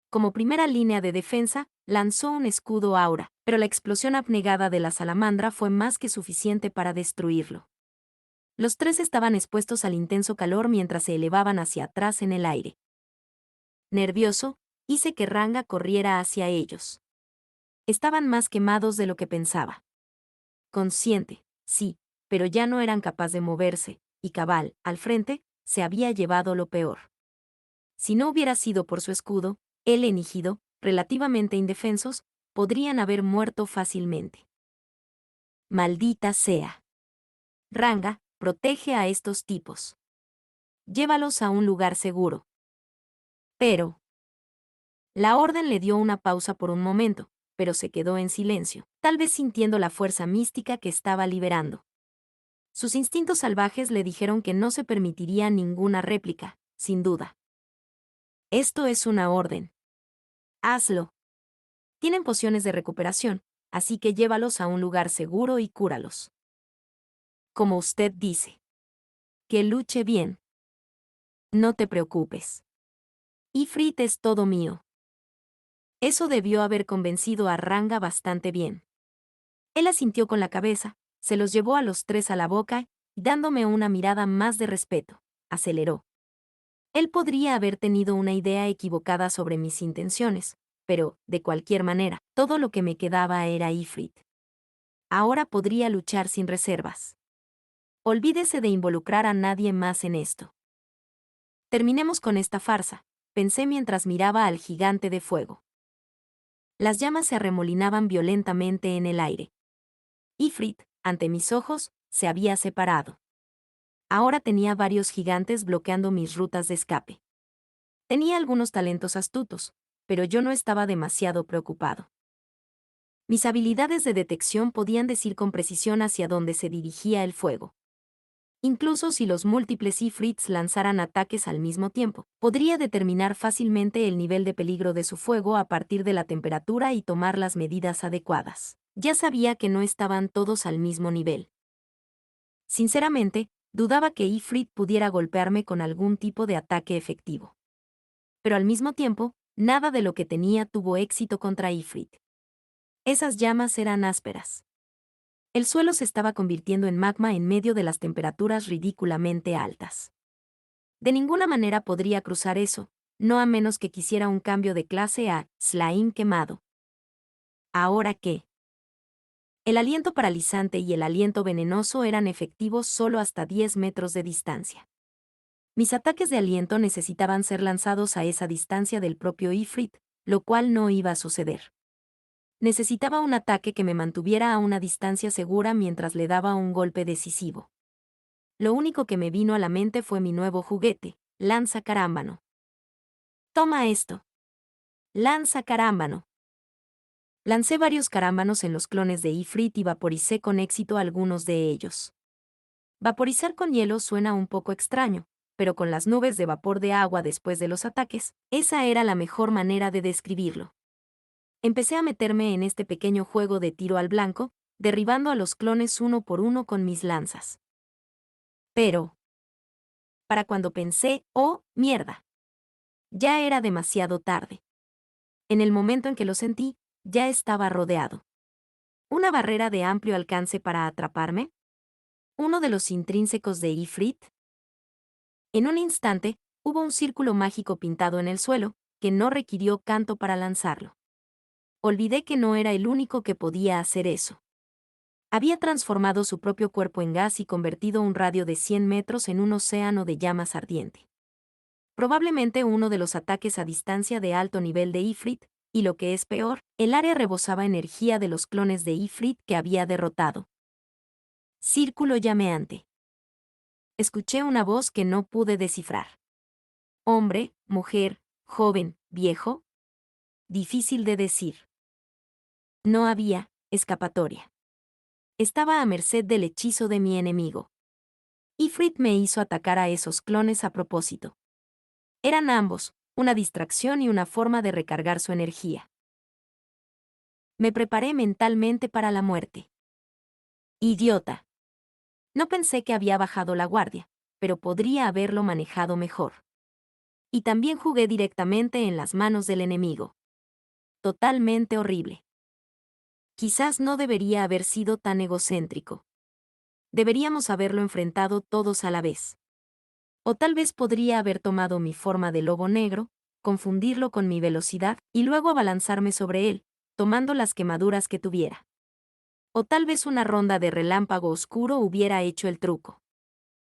Como primera línea de defensa, lanzó un escudo aura, pero la explosión abnegada de la salamandra fue más que suficiente para destruirlo. Los tres estaban expuestos al intenso calor mientras se elevaban hacia atrás en el aire. Nervioso, hice que Ranga corriera hacia ellos. Estaban más quemados de lo que pensaba. Consciente, sí, pero ya no eran capaces de moverse, y Cabal, al frente, se había llevado lo peor. Si no hubiera sido por su escudo, él y Nigido, relativamente indefensos, podrían haber muerto fácilmente. Maldita sea. Ranga, protege a estos tipos. Llévalos a un lugar seguro. Pero... La orden le dio una pausa por un momento, pero se quedó en silencio, tal vez sintiendo la fuerza mística que estaba liberando. Sus instintos salvajes le dijeron que no se permitiría ninguna réplica, sin duda. Esto es una orden. Hazlo. Tienen pociones de recuperación, así que llévalos a un lugar seguro y cúralos. Como usted dice. Que luche bien. No te preocupes. Ifrit es todo mío. Eso debió haber convencido a Ranga bastante bien. Él asintió con la cabeza, se los llevó a los tres a la boca y, dándome una mirada más de respeto, aceleró. Él podría haber tenido una idea equivocada sobre mis intenciones, pero, de cualquier manera, todo lo que me quedaba era Ifrit. Ahora podría luchar sin reservas. Olvídese de involucrar a nadie más en esto. Terminemos con esta farsa, pensé mientras miraba al gigante de fuego. Las llamas se arremolinaban violentamente en el aire. Ifrit, ante mis ojos, se había separado. Ahora tenía varios gigantes bloqueando mis rutas de escape. Tenía algunos talentos astutos, pero yo no estaba demasiado preocupado. Mis habilidades de detección podían decir con precisión hacia dónde se dirigía el fuego. Incluso si los múltiples Ifrits lanzaran ataques al mismo tiempo, podría determinar fácilmente el nivel de peligro de su fuego a partir de la temperatura y tomar las medidas adecuadas. Ya sabía que no estaban todos al mismo nivel. Sinceramente, dudaba que Ifrit pudiera golpearme con algún tipo de ataque efectivo. Pero al mismo tiempo, nada de lo que tenía tuvo éxito contra Ifrit. Esas llamas eran ásperas. El suelo se estaba convirtiendo en magma en medio de las temperaturas ridículamente altas. De ninguna manera podría cruzar eso, no a menos que quisiera un cambio de clase a slime quemado. ¿Ahora qué? El aliento paralizante y el aliento venenoso eran efectivos solo hasta 10 metros de distancia. Mis ataques de aliento necesitaban ser lanzados a esa distancia del propio Ifrit, lo cual no iba a suceder. Necesitaba un ataque que me mantuviera a una distancia segura mientras le daba un golpe decisivo. Lo único que me vino a la mente fue mi nuevo juguete, Lanza Carámbano. Toma esto. Lanza Carámbano. Lancé varios carámbanos en los clones de Ifrit y vaporicé con éxito algunos de ellos. Vaporizar con hielo suena un poco extraño, pero con las nubes de vapor de agua después de los ataques, esa era la mejor manera de describirlo. Empecé a meterme en este pequeño juego de tiro al blanco, derribando a los clones uno por uno con mis lanzas. Pero, para cuando pensé, oh, mierda, ya era demasiado tarde. En el momento en que lo sentí, ya estaba rodeado. ¿Una barrera de amplio alcance para atraparme? ¿Uno de los intrínsecos de Ifrit? En un instante, hubo un círculo mágico pintado en el suelo, que no requirió canto para lanzarlo. Olvidé que no era el único que podía hacer eso. Había transformado su propio cuerpo en gas y convertido un radio de 100 metros en un océano de llamas ardiente. Probablemente uno de los ataques a distancia de alto nivel de Ifrit, y lo que es peor, el área rebosaba energía de los clones de Ifrit que había derrotado. Círculo llameante. Escuché una voz que no pude descifrar. Hombre, mujer, joven, viejo. Difícil de decir. No había escapatoria. Estaba a merced del hechizo de mi enemigo. Ifrit me hizo atacar a esos clones a propósito. Eran ambos, una distracción y una forma de recargar su energía. Me preparé mentalmente para la muerte. Idiota. No pensé que había bajado la guardia, pero podría haberlo manejado mejor. Y también jugué directamente en las manos del enemigo. Totalmente horrible. Quizás no debería haber sido tan egocéntrico. Deberíamos haberlo enfrentado todos a la vez. O tal vez podría haber tomado mi forma de lobo negro, confundirlo con mi velocidad y luego abalanzarme sobre él, tomando las quemaduras que tuviera. O tal vez una ronda de relámpago oscuro hubiera hecho el truco.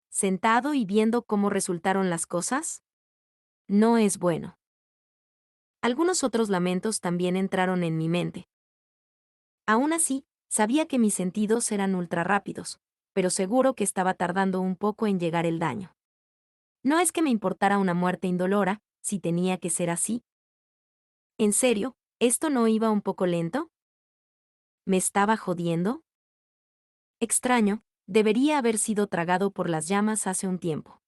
¿Sentado y viendo cómo resultaron las cosas? No es bueno. Algunos otros lamentos también entraron en mi mente. Aún así, sabía que mis sentidos eran ultra rápidos, pero seguro que estaba tardando un poco en llegar el daño. No es que me importara una muerte indolora, si tenía que ser así. ¿En serio, esto no iba un poco lento? ¿Me estaba jodiendo? Extraño, debería haber sido tragado por las llamas hace un tiempo.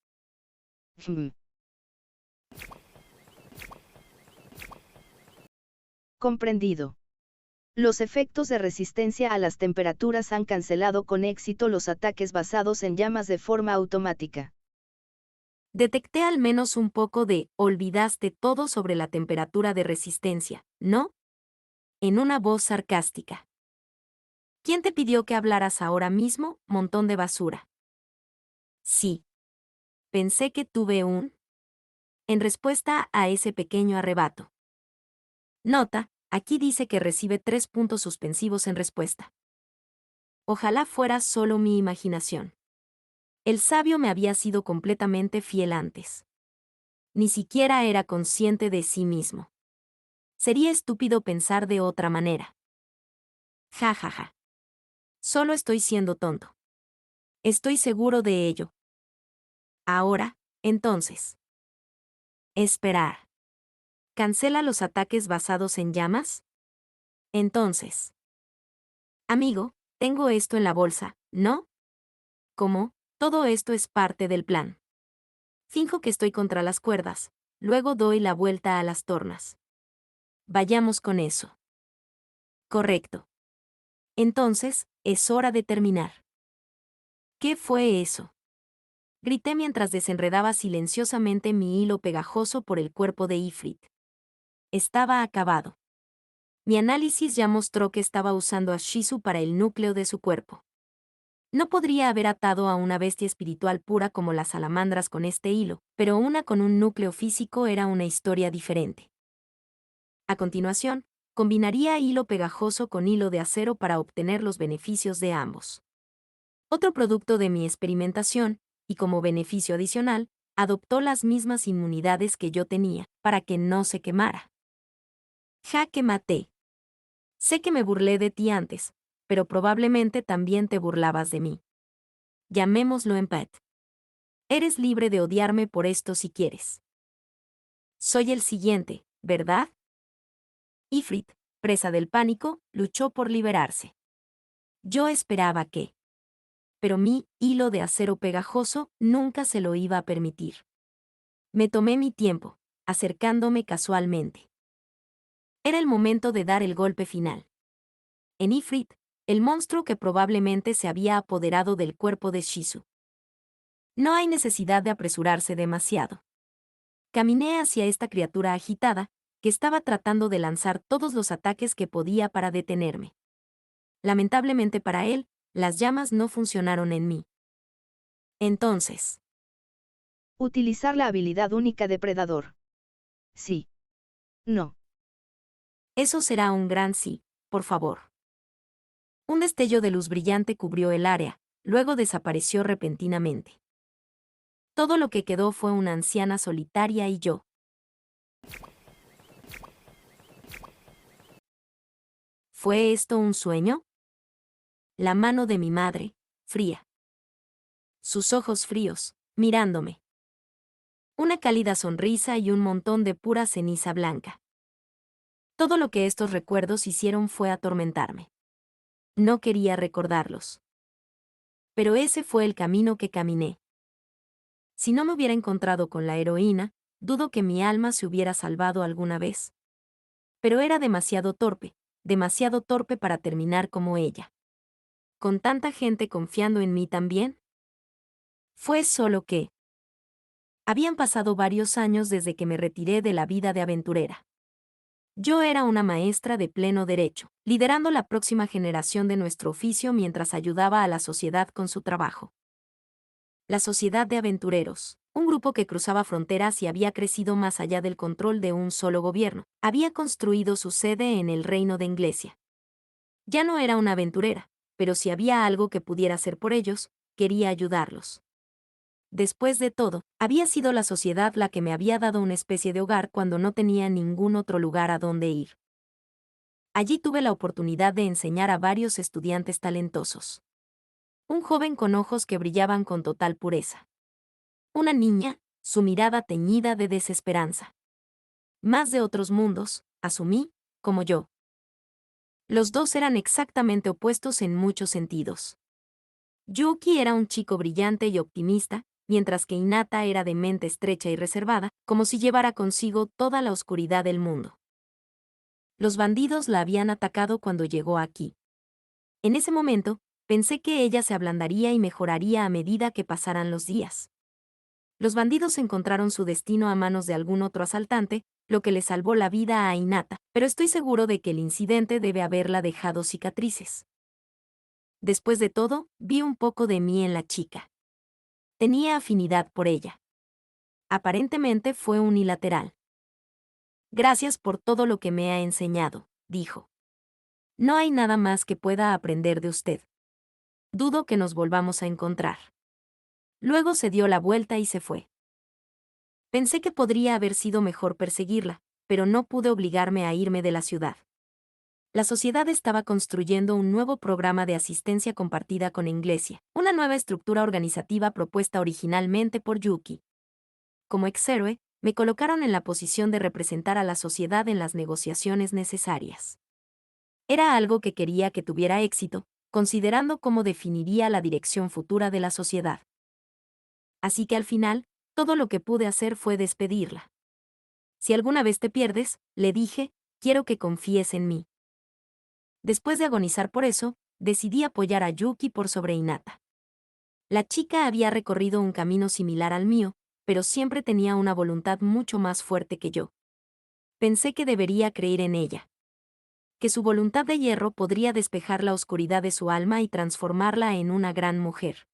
Comprendido. Los efectos de resistencia a las temperaturas han cancelado con éxito los ataques basados en llamas de forma automática. Detecté al menos un poco de olvidaste todo sobre la temperatura de resistencia, ¿no? En una voz sarcástica. ¿Quién te pidió que hablaras ahora mismo, montón de basura? Sí. Pensé que tuve un... En respuesta a ese pequeño arrebato. Nota, aquí dice que recibe 3 puntos suspensivos en respuesta. Ojalá fuera solo mi imaginación. El sabio me había sido completamente fiel antes. Ni siquiera era consciente de sí mismo. Sería estúpido pensar de otra manera. Ja, ja, ja. Solo estoy siendo tonto. Estoy seguro de ello. Ahora, entonces. Esperar. ¿Cancela los ataques basados en llamas? Entonces. Amigo, tengo esto en la bolsa, ¿no? ¿Cómo? Todo esto es parte del plan. Finjo que estoy contra las cuerdas, luego doy la vuelta a las tornas. Vayamos con eso. Correcto. Entonces, es hora de terminar. ¿Qué fue eso? Grité mientras desenredaba silenciosamente mi hilo pegajoso por el cuerpo de Ifrit. Estaba acabado. Mi análisis ya mostró que estaba usando a Shizu para el núcleo de su cuerpo. No podría haber atado a una bestia espiritual pura como las salamandras con este hilo, pero una con un núcleo físico era una historia diferente. A continuación, combinaría hilo pegajoso con hilo de acero para obtener los beneficios de ambos. Otro producto de mi experimentación, y como beneficio adicional, adoptó las mismas inmunidades que yo tenía, para que no se quemara. Jaque mate. Sé que me burlé de ti antes, pero probablemente también te burlabas de mí. Llamémoslo empate. Eres libre de odiarme por esto si quieres. Soy el siguiente, ¿verdad? Ifrit, presa del pánico, luchó por liberarse. Yo esperaba que pero mi hilo de acero pegajoso nunca se lo iba a permitir. Me tomé mi tiempo, acercándome casualmente. Era el momento de dar el golpe final. En Ifrit, el monstruo que probablemente se había apoderado del cuerpo de Shizu. No hay necesidad de apresurarse demasiado. Caminé hacia esta criatura agitada, que estaba tratando de lanzar todos los ataques que podía para detenerme. Lamentablemente para él, las llamas no funcionaron en mí. Entonces, Utilizar la habilidad única depredador. Sí. No. eso será un gran sí, por favor. Un destello de luz brillante cubrió el área, luego desapareció repentinamente. Todo lo que quedó fue una anciana solitaria y yo. ¿Fue esto un sueño? La mano de mi madre, fría. Sus ojos fríos, mirándome. Una cálida sonrisa y un montón de pura ceniza blanca. Todo lo que estos recuerdos hicieron fue atormentarme. No quería recordarlos. Pero ese fue el camino que caminé. Si no me hubiera encontrado con la heroína, dudo que mi alma se hubiera salvado alguna vez. Pero era demasiado torpe para terminar como ella. Con tanta gente confiando en mí también. Fue solo que habían pasado varios años desde que me retiré de la vida de aventurera. Yo era una maestra de pleno derecho, liderando la próxima generación de nuestro oficio mientras ayudaba a la sociedad con su trabajo. La Sociedad de Aventureros, un grupo que cruzaba fronteras y había crecido más allá del control de un solo gobierno, había construido su sede en el reino de Inglesia. Ya no era una aventurera, pero si había algo que pudiera hacer por ellos, quería ayudarlos. Después de todo, había sido la sociedad la que me había dado una especie de hogar cuando no tenía ningún otro lugar a donde ir. Allí tuve la oportunidad de enseñar a varios estudiantes talentosos. Un joven con ojos que brillaban con total pureza. Una niña, su mirada teñida de desesperanza. Más de otros mundos, asumí, como yo. Los dos eran exactamente opuestos en muchos sentidos. Yuki era un chico brillante y optimista, mientras que Hinata era de mente estrecha y reservada, como si llevara consigo toda la oscuridad del mundo. Los bandidos la habían atacado cuando llegó aquí. En ese momento, pensé que ella se ablandaría y mejoraría a medida que pasaran los días. Los bandidos encontraron su destino a manos de algún otro asaltante, lo que le salvó la vida a Hinata, pero estoy seguro de que el incidente debe haberla dejado cicatrices. Después de todo, vi un poco de mí en la chica. Tenía afinidad por ella. Aparentemente fue unilateral. Gracias por todo lo que me ha enseñado, dijo. No hay nada más que pueda aprender de usted. Dudo que nos volvamos a encontrar. Luego se dio la vuelta y se fue. Pensé que podría haber sido mejor perseguirla, pero no pude obligarme a irme de la ciudad. La sociedad estaba construyendo un nuevo programa de asistencia compartida con Inglesia, una nueva estructura organizativa propuesta originalmente por Yuki. Como exhéroe, me colocaron en la posición de representar a la sociedad en las negociaciones necesarias. Era algo que quería que tuviera éxito, considerando cómo definiría la dirección futura de la sociedad. Así que al final, todo lo que pude hacer fue despedirla. Si alguna vez te pierdes, le dije, quiero que confíes en mí. Después de agonizar por eso, decidí apoyar a Yuki por sobre Hinata. La chica había recorrido un camino similar al mío, pero siempre tenía una voluntad mucho más fuerte que yo. Pensé que debería creer en ella. Que su voluntad de hierro podría despejar la oscuridad de su alma y transformarla en una gran mujer.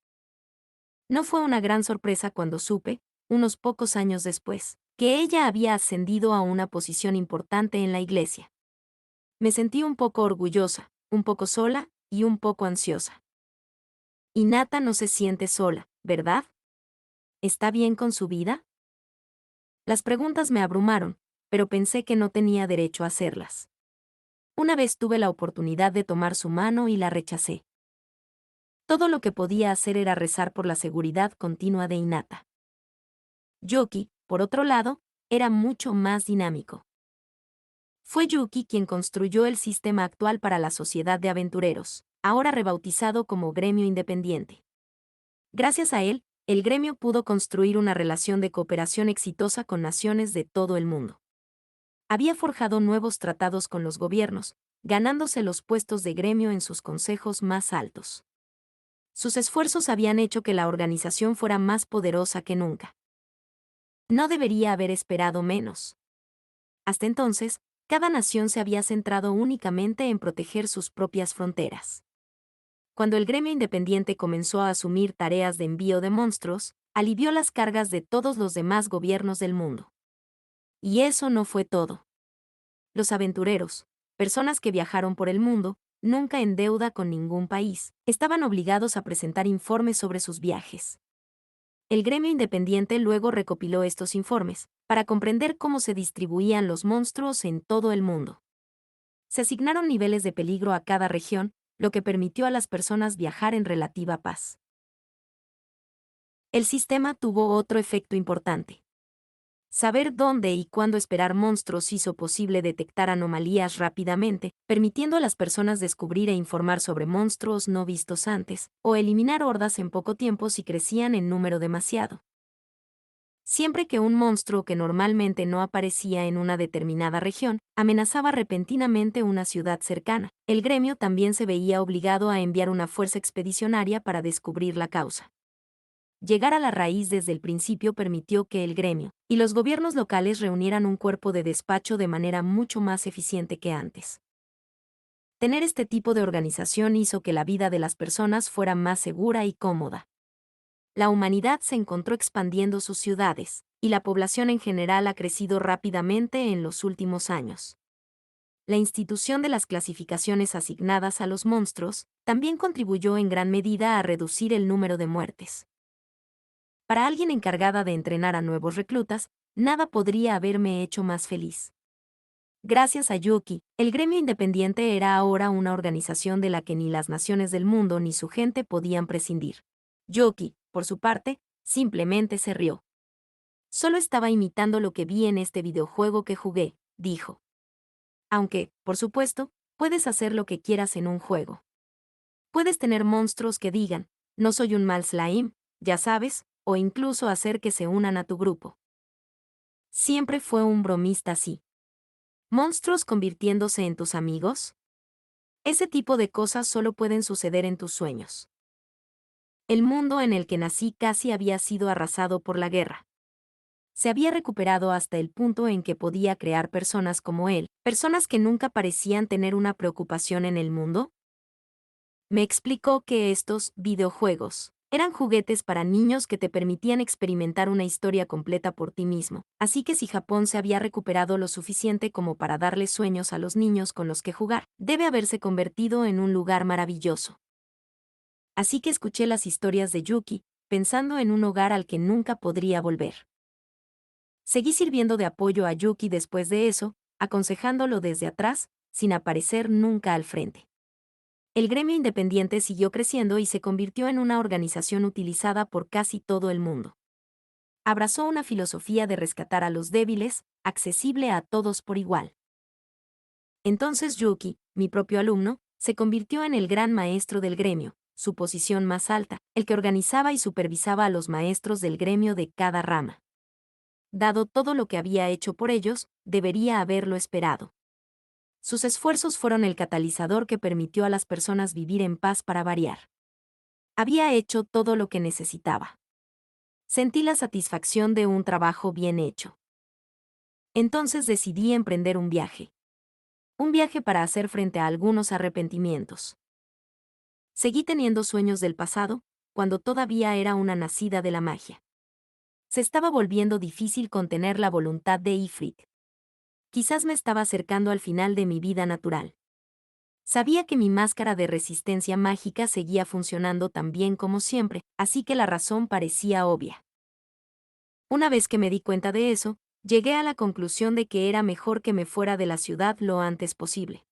No fue una gran sorpresa cuando supe, unos pocos años después, que ella había ascendido a una posición importante en la iglesia. Me sentí un poco orgullosa, un poco sola y un poco ansiosa. Hinata no se siente sola, ¿verdad? ¿Está bien con su vida? Las preguntas me abrumaron, pero pensé que no tenía derecho a hacerlas. Una vez tuve la oportunidad de tomar su mano y la rechacé. Todo lo que podía hacer era rezar por la seguridad continua de Hinata. Yuki, por otro lado, era mucho más dinámico. Fue Yuki quien construyó el sistema actual para la Sociedad de Aventureros, ahora rebautizado como Gremio Independiente. Gracias a él, el gremio pudo construir una relación de cooperación exitosa con naciones de todo el mundo. Había forjado nuevos tratados con los gobiernos, ganándose los puestos de gremio en sus consejos más altos. Sus esfuerzos habían hecho que la organización fuera más poderosa que nunca. No debería haber esperado menos. Hasta entonces, cada nación se había centrado únicamente en proteger sus propias fronteras. Cuando el gremio independiente comenzó a asumir tareas de envío de monstruos, alivió las cargas de todos los demás gobiernos del mundo. Y eso no fue todo. Los aventureros, personas que viajaron por el mundo, nunca en deuda con ningún país, estaban obligados a presentar informes sobre sus viajes. El gremio independiente luego recopiló estos informes, para comprender cómo se distribuían los monstruos en todo el mundo. Se asignaron niveles de peligro a cada región, lo que permitió a las personas viajar en relativa paz. El sistema tuvo otro efecto importante. Saber dónde y cuándo esperar monstruos hizo posible detectar anomalías rápidamente, permitiendo a las personas descubrir e informar sobre monstruos no vistos antes, o eliminar hordas en poco tiempo si crecían en número demasiado. Siempre que un monstruo que normalmente no aparecía en una determinada región amenazaba repentinamente una ciudad cercana, el gremio también se veía obligado a enviar una fuerza expedicionaria para descubrir la causa. Llegar a la raíz desde el principio permitió que el gremio y los gobiernos locales reunieran un cuerpo de despacho de manera mucho más eficiente que antes. Tener este tipo de organización hizo que la vida de las personas fuera más segura y cómoda. La humanidad se encontró expandiendo sus ciudades, y la población en general ha crecido rápidamente en los últimos años. La institución de las clasificaciones asignadas a los monstruos también contribuyó en gran medida a reducir el número de muertes. Para alguien encargada de entrenar a nuevos reclutas, nada podría haberme hecho más feliz. Gracias a Yuki, el gremio independiente era ahora una organización de la que ni las naciones del mundo ni su gente podían prescindir. Yuki, por su parte, simplemente se rió. Solo estaba imitando lo que vi en este videojuego que jugué, dijo. Aunque, por supuesto, puedes hacer lo que quieras en un juego. Puedes tener monstruos que digan, no soy un mal slime, ya sabes, o incluso hacer que se unan a tu grupo. Siempre fue un bromista así. ¿Monstruos convirtiéndose en tus amigos? Ese tipo de cosas solo pueden suceder en tus sueños. El mundo en el que nací casi había sido arrasado por la guerra. Se había recuperado hasta el punto en que podía crear personas como él, personas que nunca parecían tener una preocupación en el mundo. Me explicó que estos videojuegos eran juguetes para niños que te permitían experimentar una historia completa por ti mismo, así que si Japón se había recuperado lo suficiente como para darle sueños a los niños con los que jugar, debe haberse convertido en un lugar maravilloso. Así que escuché las historias de Yuki, pensando en un hogar al que nunca podría volver. Seguí sirviendo de apoyo a Yuki después de eso, aconsejándolo desde atrás, sin aparecer nunca al frente. El gremio independiente siguió creciendo y se convirtió en una organización utilizada por casi todo el mundo. Abrazó una filosofía de rescatar a los débiles, accesible a todos por igual. Entonces Yuki, mi propio alumno, se convirtió en el gran maestro del gremio, su posición más alta, el que organizaba y supervisaba a los maestros del gremio de cada rama. Dado todo lo que había hecho por ellos, debería haberlo esperado. Sus esfuerzos fueron el catalizador que permitió a las personas vivir en paz para variar. Había hecho todo lo que necesitaba. Sentí la satisfacción de un trabajo bien hecho. Entonces decidí emprender un viaje. Un viaje para hacer frente a algunos arrepentimientos. Seguí teniendo sueños del pasado, cuando todavía era una nacida de la magia. Se estaba volviendo difícil contener la voluntad de Ifrit. Quizás me estaba acercando al final de mi vida natural. Sabía que mi máscara de resistencia mágica seguía funcionando tan bien como siempre, así que la razón parecía obvia. Una vez que me di cuenta de eso, llegué a la conclusión de que era mejor que me fuera de la ciudad lo antes posible.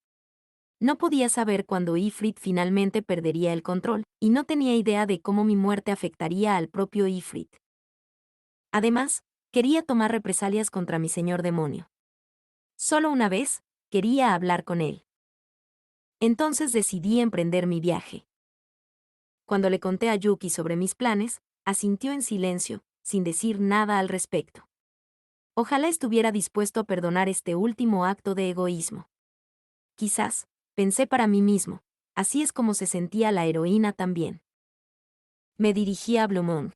No podía saber cuándo Ifrit finalmente perdería el control, y no tenía idea de cómo mi muerte afectaría al propio Ifrit. Además, quería tomar represalias contra mi señor demonio. Solo una vez, quería hablar con él. Entonces decidí emprender mi viaje. Cuando le conté a Yuki sobre mis planes, asintió en silencio, sin decir nada al respecto. Ojalá estuviera dispuesto a perdonar este último acto de egoísmo. Quizás, pensé para mí mismo, así es como se sentía la heroína también. Me dirigí a Blumont.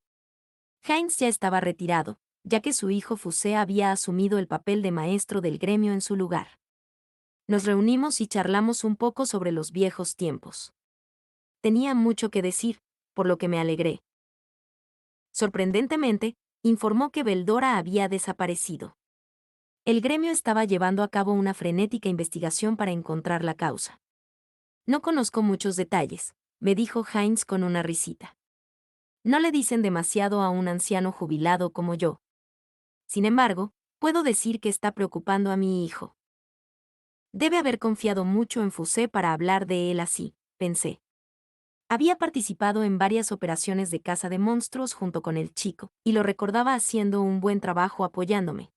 Heinz ya estaba retirado, ya que su hijo Fusé había asumido el papel de maestro del gremio en su lugar. Nos reunimos y charlamos un poco sobre los viejos tiempos. Tenía mucho que decir, por lo que me alegré. Sorprendentemente, informó que Beldora había desaparecido. El gremio estaba llevando a cabo una frenética investigación para encontrar la causa. No conozco muchos detalles, me dijo Heinz con una risita. No le dicen demasiado a un anciano jubilado como yo. Sin embargo, puedo decir que está preocupando a mi hijo. Debe haber confiado mucho en Fusé para hablar de él así, pensé. Había participado en varias operaciones de caza de monstruos junto con el chico, y lo recordaba haciendo un buen trabajo apoyándome.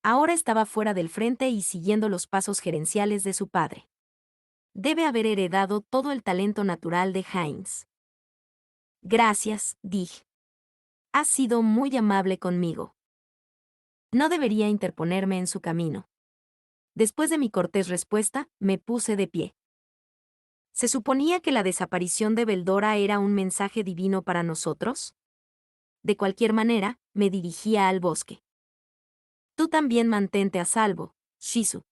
Ahora estaba fuera del frente y siguiendo los pasos gerenciales de su padre. Debe haber heredado todo el talento natural de Heinz. Gracias, dije. Has sido muy amable conmigo. No debería interponerme en su camino. Después de mi cortés respuesta, me puse de pie. ¿Se suponía que la desaparición de Beldora era un mensaje divino para nosotros? De cualquier manera, me dirigía al bosque. Tú también mantente a salvo, Shizu.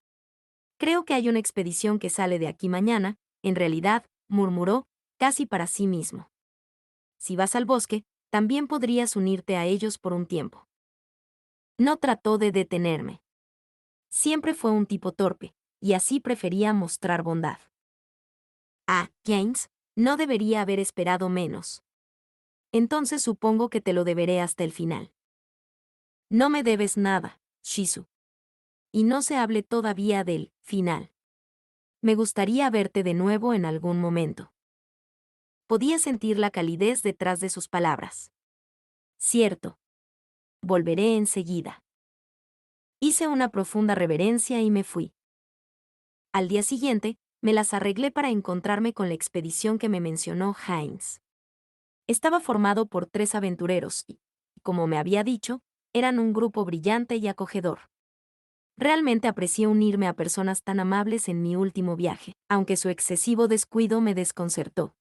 Creo que hay una expedición que sale de aquí mañana, en realidad, murmuró, casi para sí mismo. Si vas al bosque, también podrías unirte a ellos por un tiempo. No trató de detenerme. Siempre fue un tipo torpe, y así prefería mostrar bondad. Ah, James, no debería haber esperado menos. Entonces supongo que te lo deberé hasta el final. No me debes nada, Shizu. Y no se hable todavía del final. Me gustaría verte de nuevo en algún momento. Podía sentir la calidez detrás de sus palabras. Cierto. Volveré enseguida. Hice una profunda reverencia y me fui. Al día siguiente, me las arreglé para encontrarme con la expedición que me mencionó Heinz. Estaba formado por 3 aventureros y, como me había dicho, eran un grupo brillante y acogedor. Realmente aprecié unirme a personas tan amables en mi último viaje, aunque su excesivo descuido me desconcertó.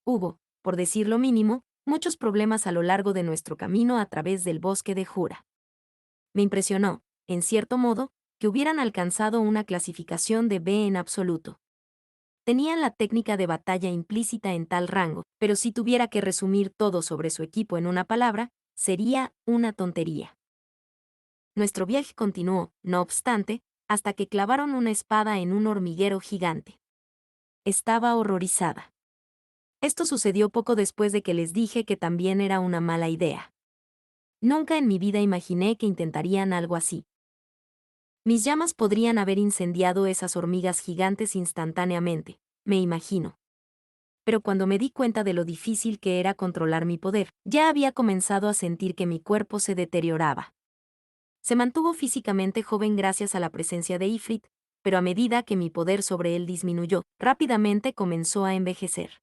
Hubo, por decir lo mínimo, muchos problemas a lo largo de nuestro camino a través del bosque de Jura. Me impresionó, en cierto modo, que hubieran alcanzado una clasificación de B en absoluto. Tenían la técnica de batalla implícita en tal rango, pero si tuviera que resumir todo sobre su equipo en una palabra, sería una tontería. Nuestro viaje continuó, no obstante, hasta que clavaron una espada en un hormiguero gigante. Estaba horrorizada. Esto sucedió poco después de que les dije que también era una mala idea. Nunca en mi vida imaginé que intentarían algo así. Mis llamas podrían haber incendiado esas hormigas gigantes instantáneamente, me imagino. Pero cuando me di cuenta de lo difícil que era controlar mi poder, ya había comenzado a sentir que mi cuerpo se deterioraba. Se mantuvo físicamente joven gracias a la presencia de Ifrit, pero a medida que mi poder sobre él disminuyó, rápidamente comenzó a envejecer.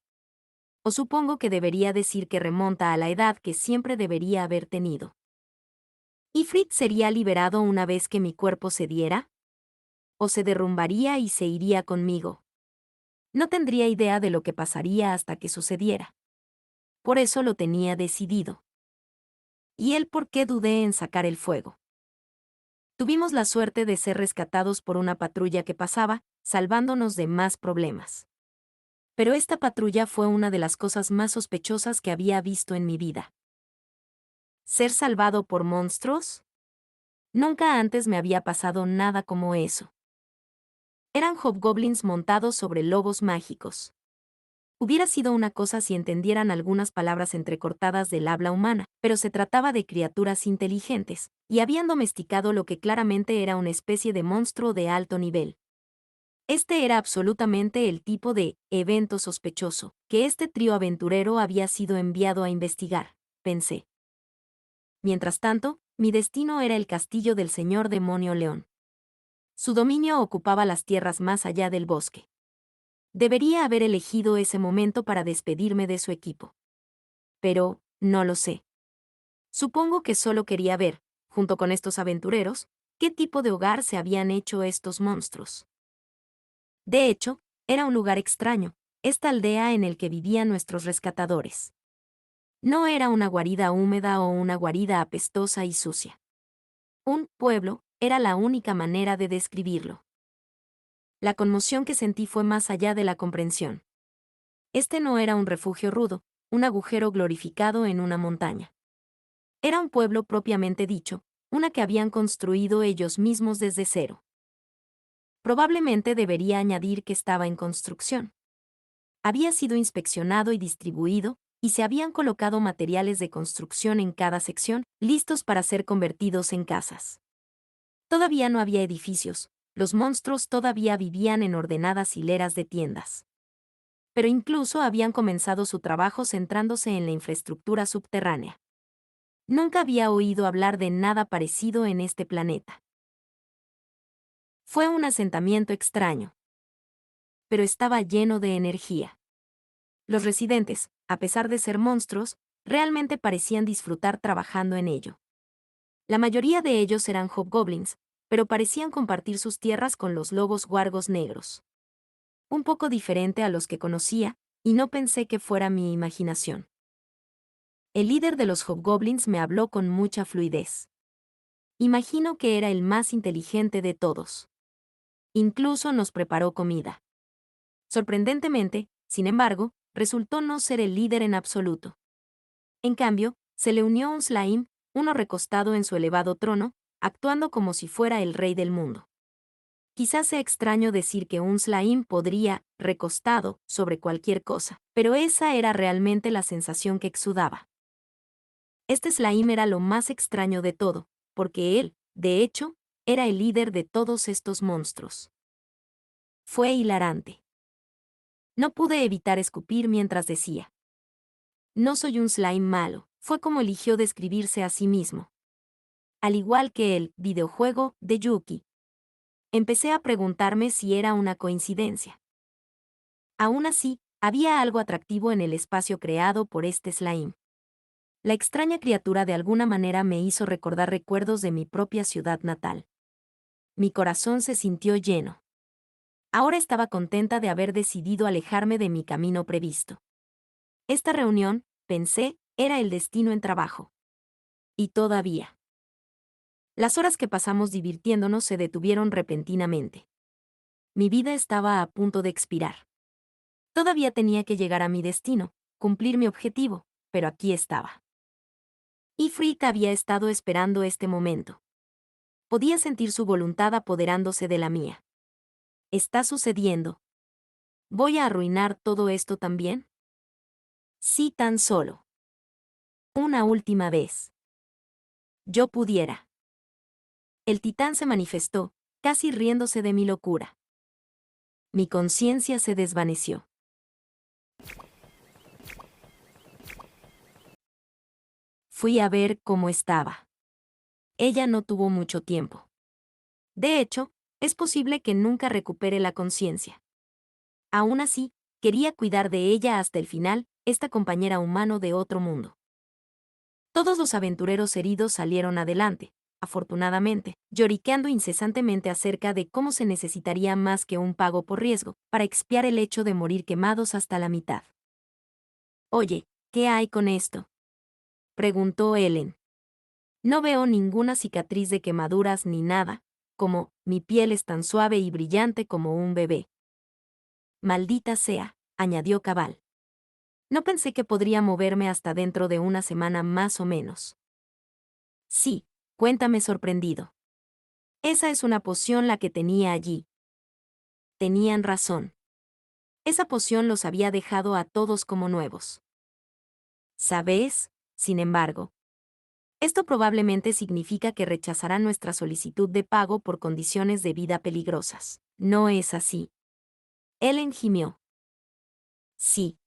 O supongo que debería decir que remonta a la edad que siempre debería haber tenido. ¿Ifrit sería liberado una vez que mi cuerpo cediera? ¿O se derrumbaría y se iría conmigo? No tendría idea de lo que pasaría hasta que sucediera. Por eso lo tenía decidido. ¿Y el por qué dudé en sacar el fuego? Tuvimos la suerte de ser rescatados por una patrulla que pasaba, salvándonos de más problemas. Pero esta patrulla fue una de las cosas más sospechosas que había visto en mi vida. ¿Ser salvado por monstruos? Nunca antes me había pasado nada como eso. Eran hobgoblins montados sobre lobos mágicos. Hubiera sido una cosa si entendieran algunas palabras entrecortadas del habla humana, pero se trataba de criaturas inteligentes, y habían domesticado lo que claramente era una especie de monstruo de alto nivel. Este era absolutamente el tipo de evento sospechoso que este trío aventurero había sido enviado a investigar, pensé. Mientras tanto, mi destino era el castillo del señor demonio león. Su dominio ocupaba las tierras más allá del bosque. Debería haber elegido ese momento para despedirme de su equipo. Pero, no lo sé. Supongo que solo quería ver, junto con estos aventureros, qué tipo de hogar se habían hecho estos monstruos. De hecho, era un lugar extraño, esta aldea en el que vivían nuestros rescatadores. No era una guarida húmeda o una guarida apestosa y sucia. Un pueblo era la única manera de describirlo. La conmoción que sentí fue más allá de la comprensión. Este no era un refugio rudo, un agujero glorificado en una montaña. Era un pueblo propiamente dicho, una que habían construido ellos mismos desde cero. Probablemente debería añadir que estaba en construcción. Había sido inspeccionado y distribuido, y se habían colocado materiales de construcción en cada sección, listos para ser convertidos en casas. Todavía no había edificios, los monstruos todavía vivían en ordenadas hileras de tiendas. Pero incluso habían comenzado su trabajo centrándose en la infraestructura subterránea. Nunca había oído hablar de nada parecido en este planeta. Fue un asentamiento extraño, pero estaba lleno de energía. Los residentes, a pesar de ser monstruos, realmente parecían disfrutar trabajando en ello. La mayoría de ellos eran hobgoblins, pero parecían compartir sus tierras con los lobos guargos negros. Un poco diferente a los que conocía, y no pensé que fuera mi imaginación. El líder de los hobgoblins me habló con mucha fluidez. Imagino que era el más inteligente de todos. Incluso nos preparó comida. Sorprendentemente, sin embargo, resultó no ser el líder en absoluto. En cambio, se le unió un slime, uno recostado en su elevado trono, actuando como si fuera el rey del mundo. Quizás sea extraño decir que un slime podría, recostado, sobre cualquier cosa, pero esa era realmente la sensación que exudaba. Este slime era lo más extraño de todo, porque él, de hecho, era el líder de todos estos monstruos. Fue hilarante. No pude evitar escupir mientras decía: no soy un slime malo, fue como eligió describirse a sí mismo. Al igual que el videojuego de Yuki. Empecé a preguntarme si era una coincidencia. Aún así, había algo atractivo en el espacio creado por este slime. La extraña criatura de alguna manera me hizo recordar recuerdos de mi propia ciudad natal. Mi corazón se sintió lleno. Ahora estaba contenta de haber decidido alejarme de mi camino previsto. Esta reunión, pensé, era el destino en trabajo. Y todavía. Las horas que pasamos divirtiéndonos se detuvieron repentinamente. Mi vida estaba a punto de expirar. Todavía tenía que llegar a mi destino, cumplir mi objetivo, pero aquí estaba. Ifrit había estado esperando este momento. Podía sentir su voluntad apoderándose de la mía. ¿Está sucediendo? ¿Voy a arruinar todo esto también? Sí, tan solo. Una última vez. Yo pudiera. El titán se manifestó, casi riéndose de mi locura. Mi conciencia se desvaneció. Fui a ver cómo estaba. Ella no tuvo mucho tiempo. De hecho, es posible que nunca recupere la conciencia. Aún así, quería cuidar de ella hasta el final, esta compañera humano de otro mundo. Todos los aventureros heridos salieron adelante, afortunadamente, lloriqueando incesantemente acerca de cómo se necesitaría más que un pago por riesgo, para expiar el hecho de morir quemados hasta la mitad. Oye, ¿qué hay con esto?, preguntó Ellen. No veo ninguna cicatriz de quemaduras ni nada, como, mi piel es tan suave y brillante como un bebé. Maldita sea, añadió Cabal. No pensé que podría moverme hasta dentro de una semana más o menos. Sí, cuéntame sorprendido. Esa es una poción la que tenía allí. Tenían razón. Esa poción los había dejado a todos como nuevos. ¿Sabes? Sin embargo, esto probablemente significa que rechazarán nuestra solicitud de pago por condiciones de vida peligrosas. ¿No es así? Ellen gimió. Sí.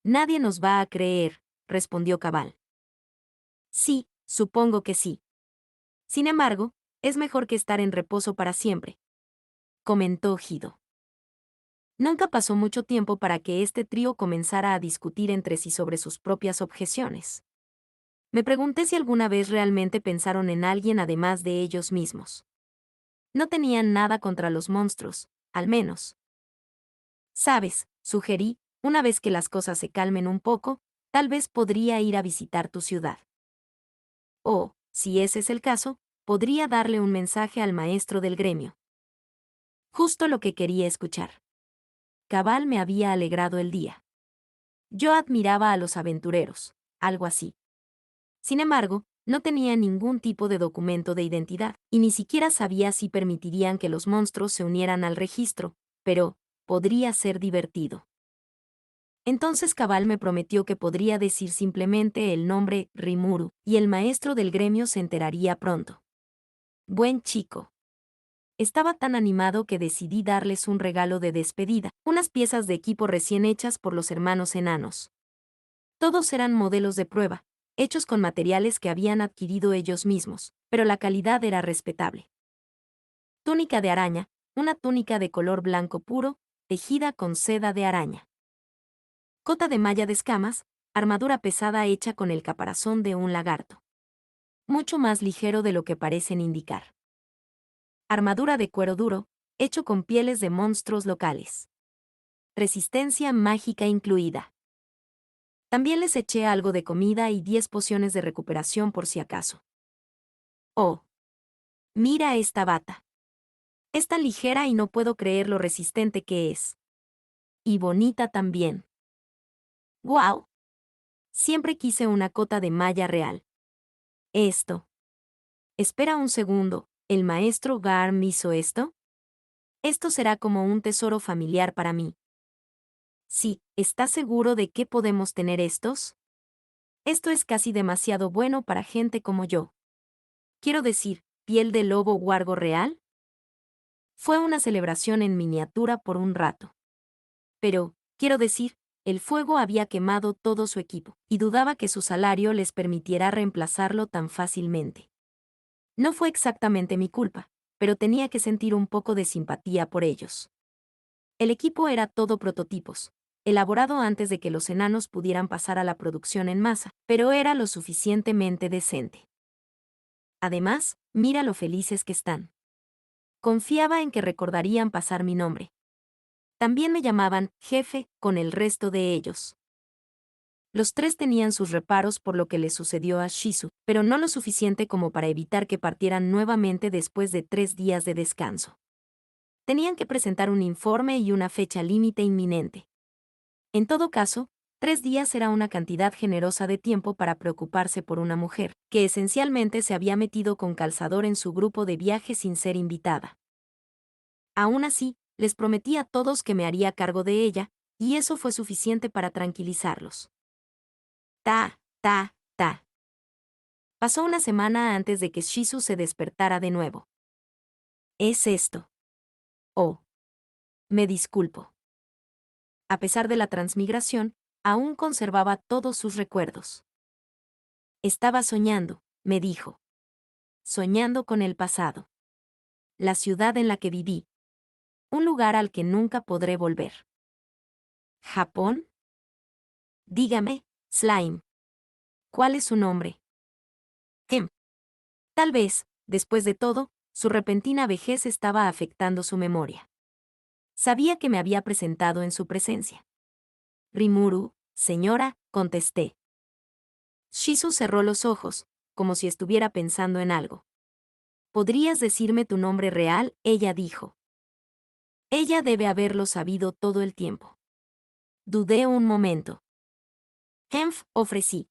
Nadie nos va a creer, respondió Cabal. Sí, supongo que sí. Sin embargo, es mejor que estar en reposo para siempre, comentó Gido. Nunca pasó mucho tiempo para que este trío comenzara a discutir entre sí sobre sus propias objeciones. Me pregunté si alguna vez realmente pensaron en alguien además de ellos mismos. No tenían nada contra los monstruos, al menos. Sabes, sugerí, una vez que las cosas se calmen un poco, tal vez podría ir a visitar tu ciudad. O, si ese es el caso, podría darle un mensaje al maestro del gremio. Justo lo que quería escuchar. Cabal me había alegrado el día. Yo admiraba a los aventureros, algo así. Sin embargo, no tenía ningún tipo de documento de identidad, y ni siquiera sabía si permitirían que los monstruos se unieran al registro, pero podría ser divertido. Entonces Cabal me prometió que podría decir simplemente el nombre Rimuru, y el maestro del gremio se enteraría pronto. Buen chico. Estaba tan animado que decidí darles un regalo de despedida, unas piezas de equipo recién hechas por los hermanos enanos. Todos eran modelos de prueba, hechos con materiales que habían adquirido ellos mismos, pero la calidad era respetable. Túnica de araña, una túnica de color blanco puro, tejida con seda de araña. Cota de malla de escamas, armadura pesada hecha con el caparazón de un lagarto. Mucho más ligero de lo que parecen indicar. Armadura de cuero duro, hecho con pieles de monstruos locales. Resistencia mágica incluida. También les eché algo de comida y 10 pociones de recuperación por si acaso. Oh. Mira esta bata. Es tan ligera y no puedo creer lo resistente que es. Y bonita también. ¡Guau! Siempre quise una cota de malla real. Esto. Espera un segundo, ¿el maestro Garm hizo esto? Esto será como un tesoro familiar para mí. Sí, ¿estás seguro de que podemos tener estos? Esto es casi demasiado bueno para gente como yo. Quiero decir, ¿piel de lobo huargo real? Fue una celebración en miniatura por un rato. Pero, quiero decir, el fuego había quemado todo su equipo, y dudaba que su salario les permitiera reemplazarlo tan fácilmente. No fue exactamente mi culpa, pero tenía que sentir un poco de simpatía por ellos. El equipo era todo prototipos, elaborado antes de que los enanos pudieran pasar a la producción en masa, pero era lo suficientemente decente. Además, mira lo felices que están. Confiaba en que recordarían pasar mi nombre. También me llamaban jefe con el resto de ellos. Los tres tenían sus reparos por lo que le sucedió a Shizu, pero no lo suficiente como para evitar que partieran nuevamente después de 3 días de descanso. Tenían que presentar un informe y una fecha límite inminente. En todo caso, 3 días era una cantidad generosa de tiempo para preocuparse por una mujer, que esencialmente se había metido con calzador en su grupo de viaje sin ser invitada. Aún así, les prometí a todos que me haría cargo de ella, y eso fue suficiente para tranquilizarlos. Ta, ta, ta. Pasó una semana antes de que Shizu se despertara de nuevo. ¿Es esto? Oh. Me disculpo. A pesar de la transmigración, aún conservaba todos sus recuerdos. Estaba soñando, me dijo. Soñando con el pasado. La ciudad en la que viví. Un lugar al que nunca podré volver. ¿Japón? Dígame, Slime. ¿Cuál es su nombre? Hem. Tal vez, después de todo, su repentina vejez estaba afectando su memoria. Sabía que me había presentado en su presencia. Rimuru, señora, contesté. Shizu cerró los ojos, como si estuviera pensando en algo. ¿Podrías decirme tu nombre real? Ella dijo. Ella debe haberlo sabido todo el tiempo. Dudé un momento. Henf, ofrecí.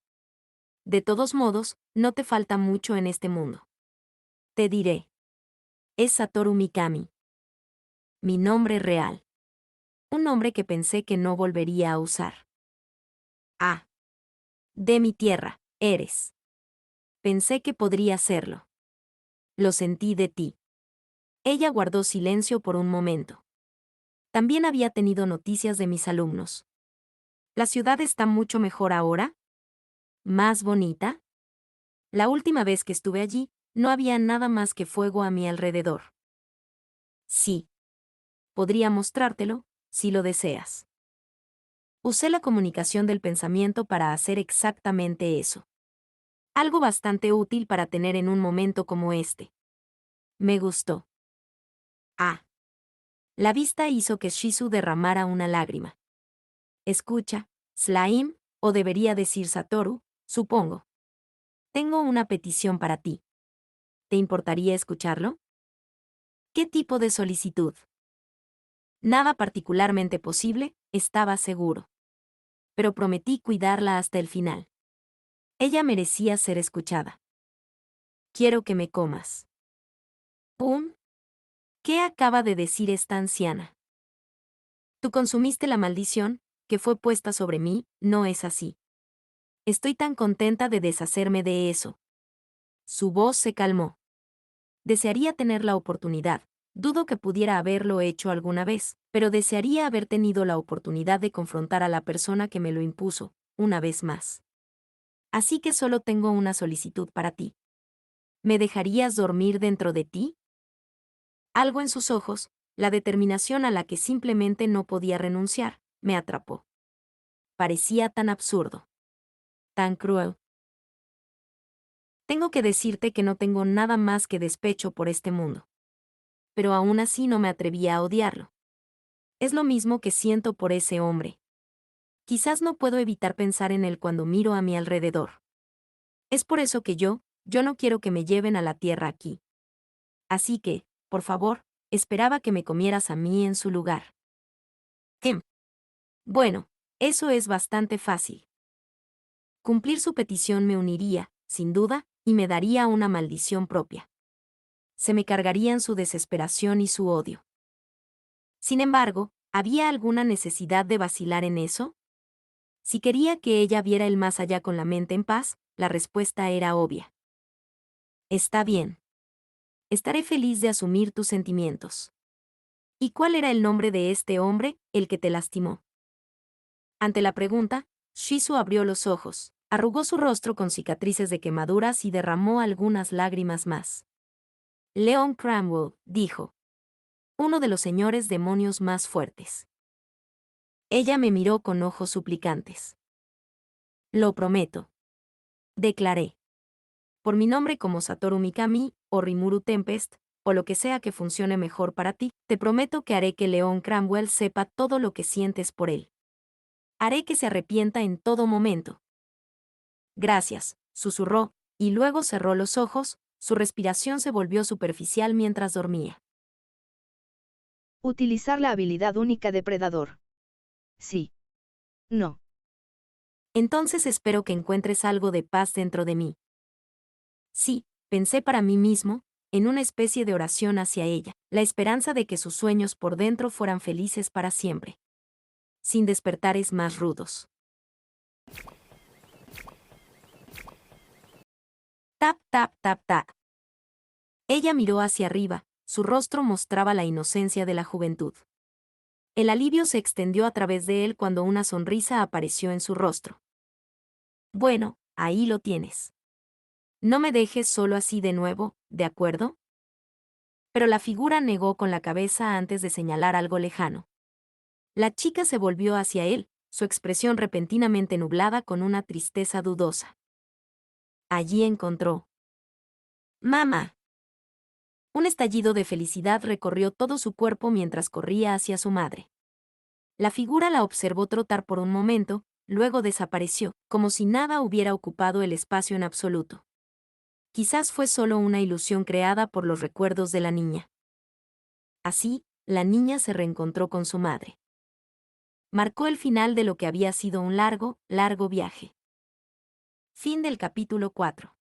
De todos modos, no te falta mucho en este mundo. Te diré. Es Satoru Mikami. Mi nombre real. Un nombre que pensé que no volvería a usar. Ah. De mi tierra, eres. Pensé que podría serlo. Lo sentí de ti. Ella guardó silencio por un momento. También había tenido noticias de mis alumnos. ¿La ciudad está mucho mejor ahora? ¿Más bonita? La última vez que estuve allí, no había nada más que fuego a mi alrededor. Sí. Podría mostrártelo, si lo deseas. Usé la comunicación del pensamiento para hacer exactamente eso. Algo bastante útil para tener en un momento como este. Me gustó. Ah. La vista hizo que Shizu derramara una lágrima. Escucha, Slime, o debería decir Satoru, supongo. Tengo una petición para ti. ¿Te importaría escucharlo? ¿Qué tipo de solicitud? Nada particularmente posible, estaba seguro. Pero prometí cuidarla hasta el final. Ella merecía ser escuchada. Quiero que me comas. ¿Pum? ¿Qué acaba de decir esta anciana? Tú consumiste la maldición, que fue puesta sobre mí, no es así. Estoy tan contenta de deshacerme de eso. Su voz se calmó. Desearía tener la oportunidad. Dudo que pudiera haberlo hecho alguna vez, pero desearía haber tenido la oportunidad de confrontar a la persona que me lo impuso, una vez más. Así que solo tengo una solicitud para ti. ¿Me dejarías dormir dentro de ti? Algo en sus ojos, la determinación a la que simplemente no podía renunciar, me atrapó. Parecía tan absurdo. Tan cruel. Tengo que decirte que no tengo nada más que despecho por este mundo. Pero aún así no me atrevía a odiarlo. Es lo mismo que siento por ese hombre. Quizás no puedo evitar pensar en él cuando miro a mi alrededor. Es por eso que yo no quiero que me lleven a la tierra aquí. Así que, por favor, esperaba que me comieras a mí en su lugar. Bueno, eso es bastante fácil. Cumplir su petición me uniría, sin duda, y me daría una maldición propia. Se me cargarían su desesperación y su odio. Sin embargo, ¿había alguna necesidad de vacilar en eso? Si quería que ella viera el más allá con la mente en paz, la respuesta era obvia. Está bien. Estaré feliz de asumir tus sentimientos. ¿Y cuál era el nombre de este hombre, el que te lastimó? Ante la pregunta, Shizu abrió los ojos, arrugó su rostro con cicatrices de quemaduras y derramó algunas lágrimas más. Leon Cranwell, dijo. Uno de los señores demonios más fuertes. Ella me miró con ojos suplicantes. Lo prometo. Declaré. Por mi nombre como Satoru Mikami, o Rimuru Tempest, o lo que sea que funcione mejor para ti, te prometo que haré que Leon Cranwell sepa todo lo que sientes por él. Haré que se arrepienta en todo momento. Gracias, susurró, y luego cerró los ojos, su respiración se volvió superficial mientras dormía. Utilizar la habilidad única depredador. Sí. No. Entonces espero que encuentres algo de paz dentro de mí. Sí, pensé para mí mismo, en una especie de oración hacia ella, la esperanza de que sus sueños por dentro fueran felices para siempre. Sin despertares más rudos. Tap, tap, tap, tap. Ella miró hacia arriba, su rostro mostraba la inocencia de la juventud. El alivio se extendió a través de él cuando una sonrisa apareció en su rostro. Bueno, ahí lo tienes. No me dejes solo así de nuevo, ¿de acuerdo? Pero la figura negó con la cabeza antes de señalar algo lejano. La chica se volvió hacia él, su expresión repentinamente nublada con una tristeza dudosa. Allí encontró. ¡Mamá! Un estallido de felicidad recorrió todo su cuerpo mientras corría hacia su madre. La figura la observó trotar por un momento, luego desapareció, como si nada hubiera ocupado el espacio en absoluto. Quizás fue solo una ilusión creada por los recuerdos de la niña. Así, la niña se reencontró con su madre. Marcó el final de lo que había sido un largo, largo viaje. Fin del capítulo 4.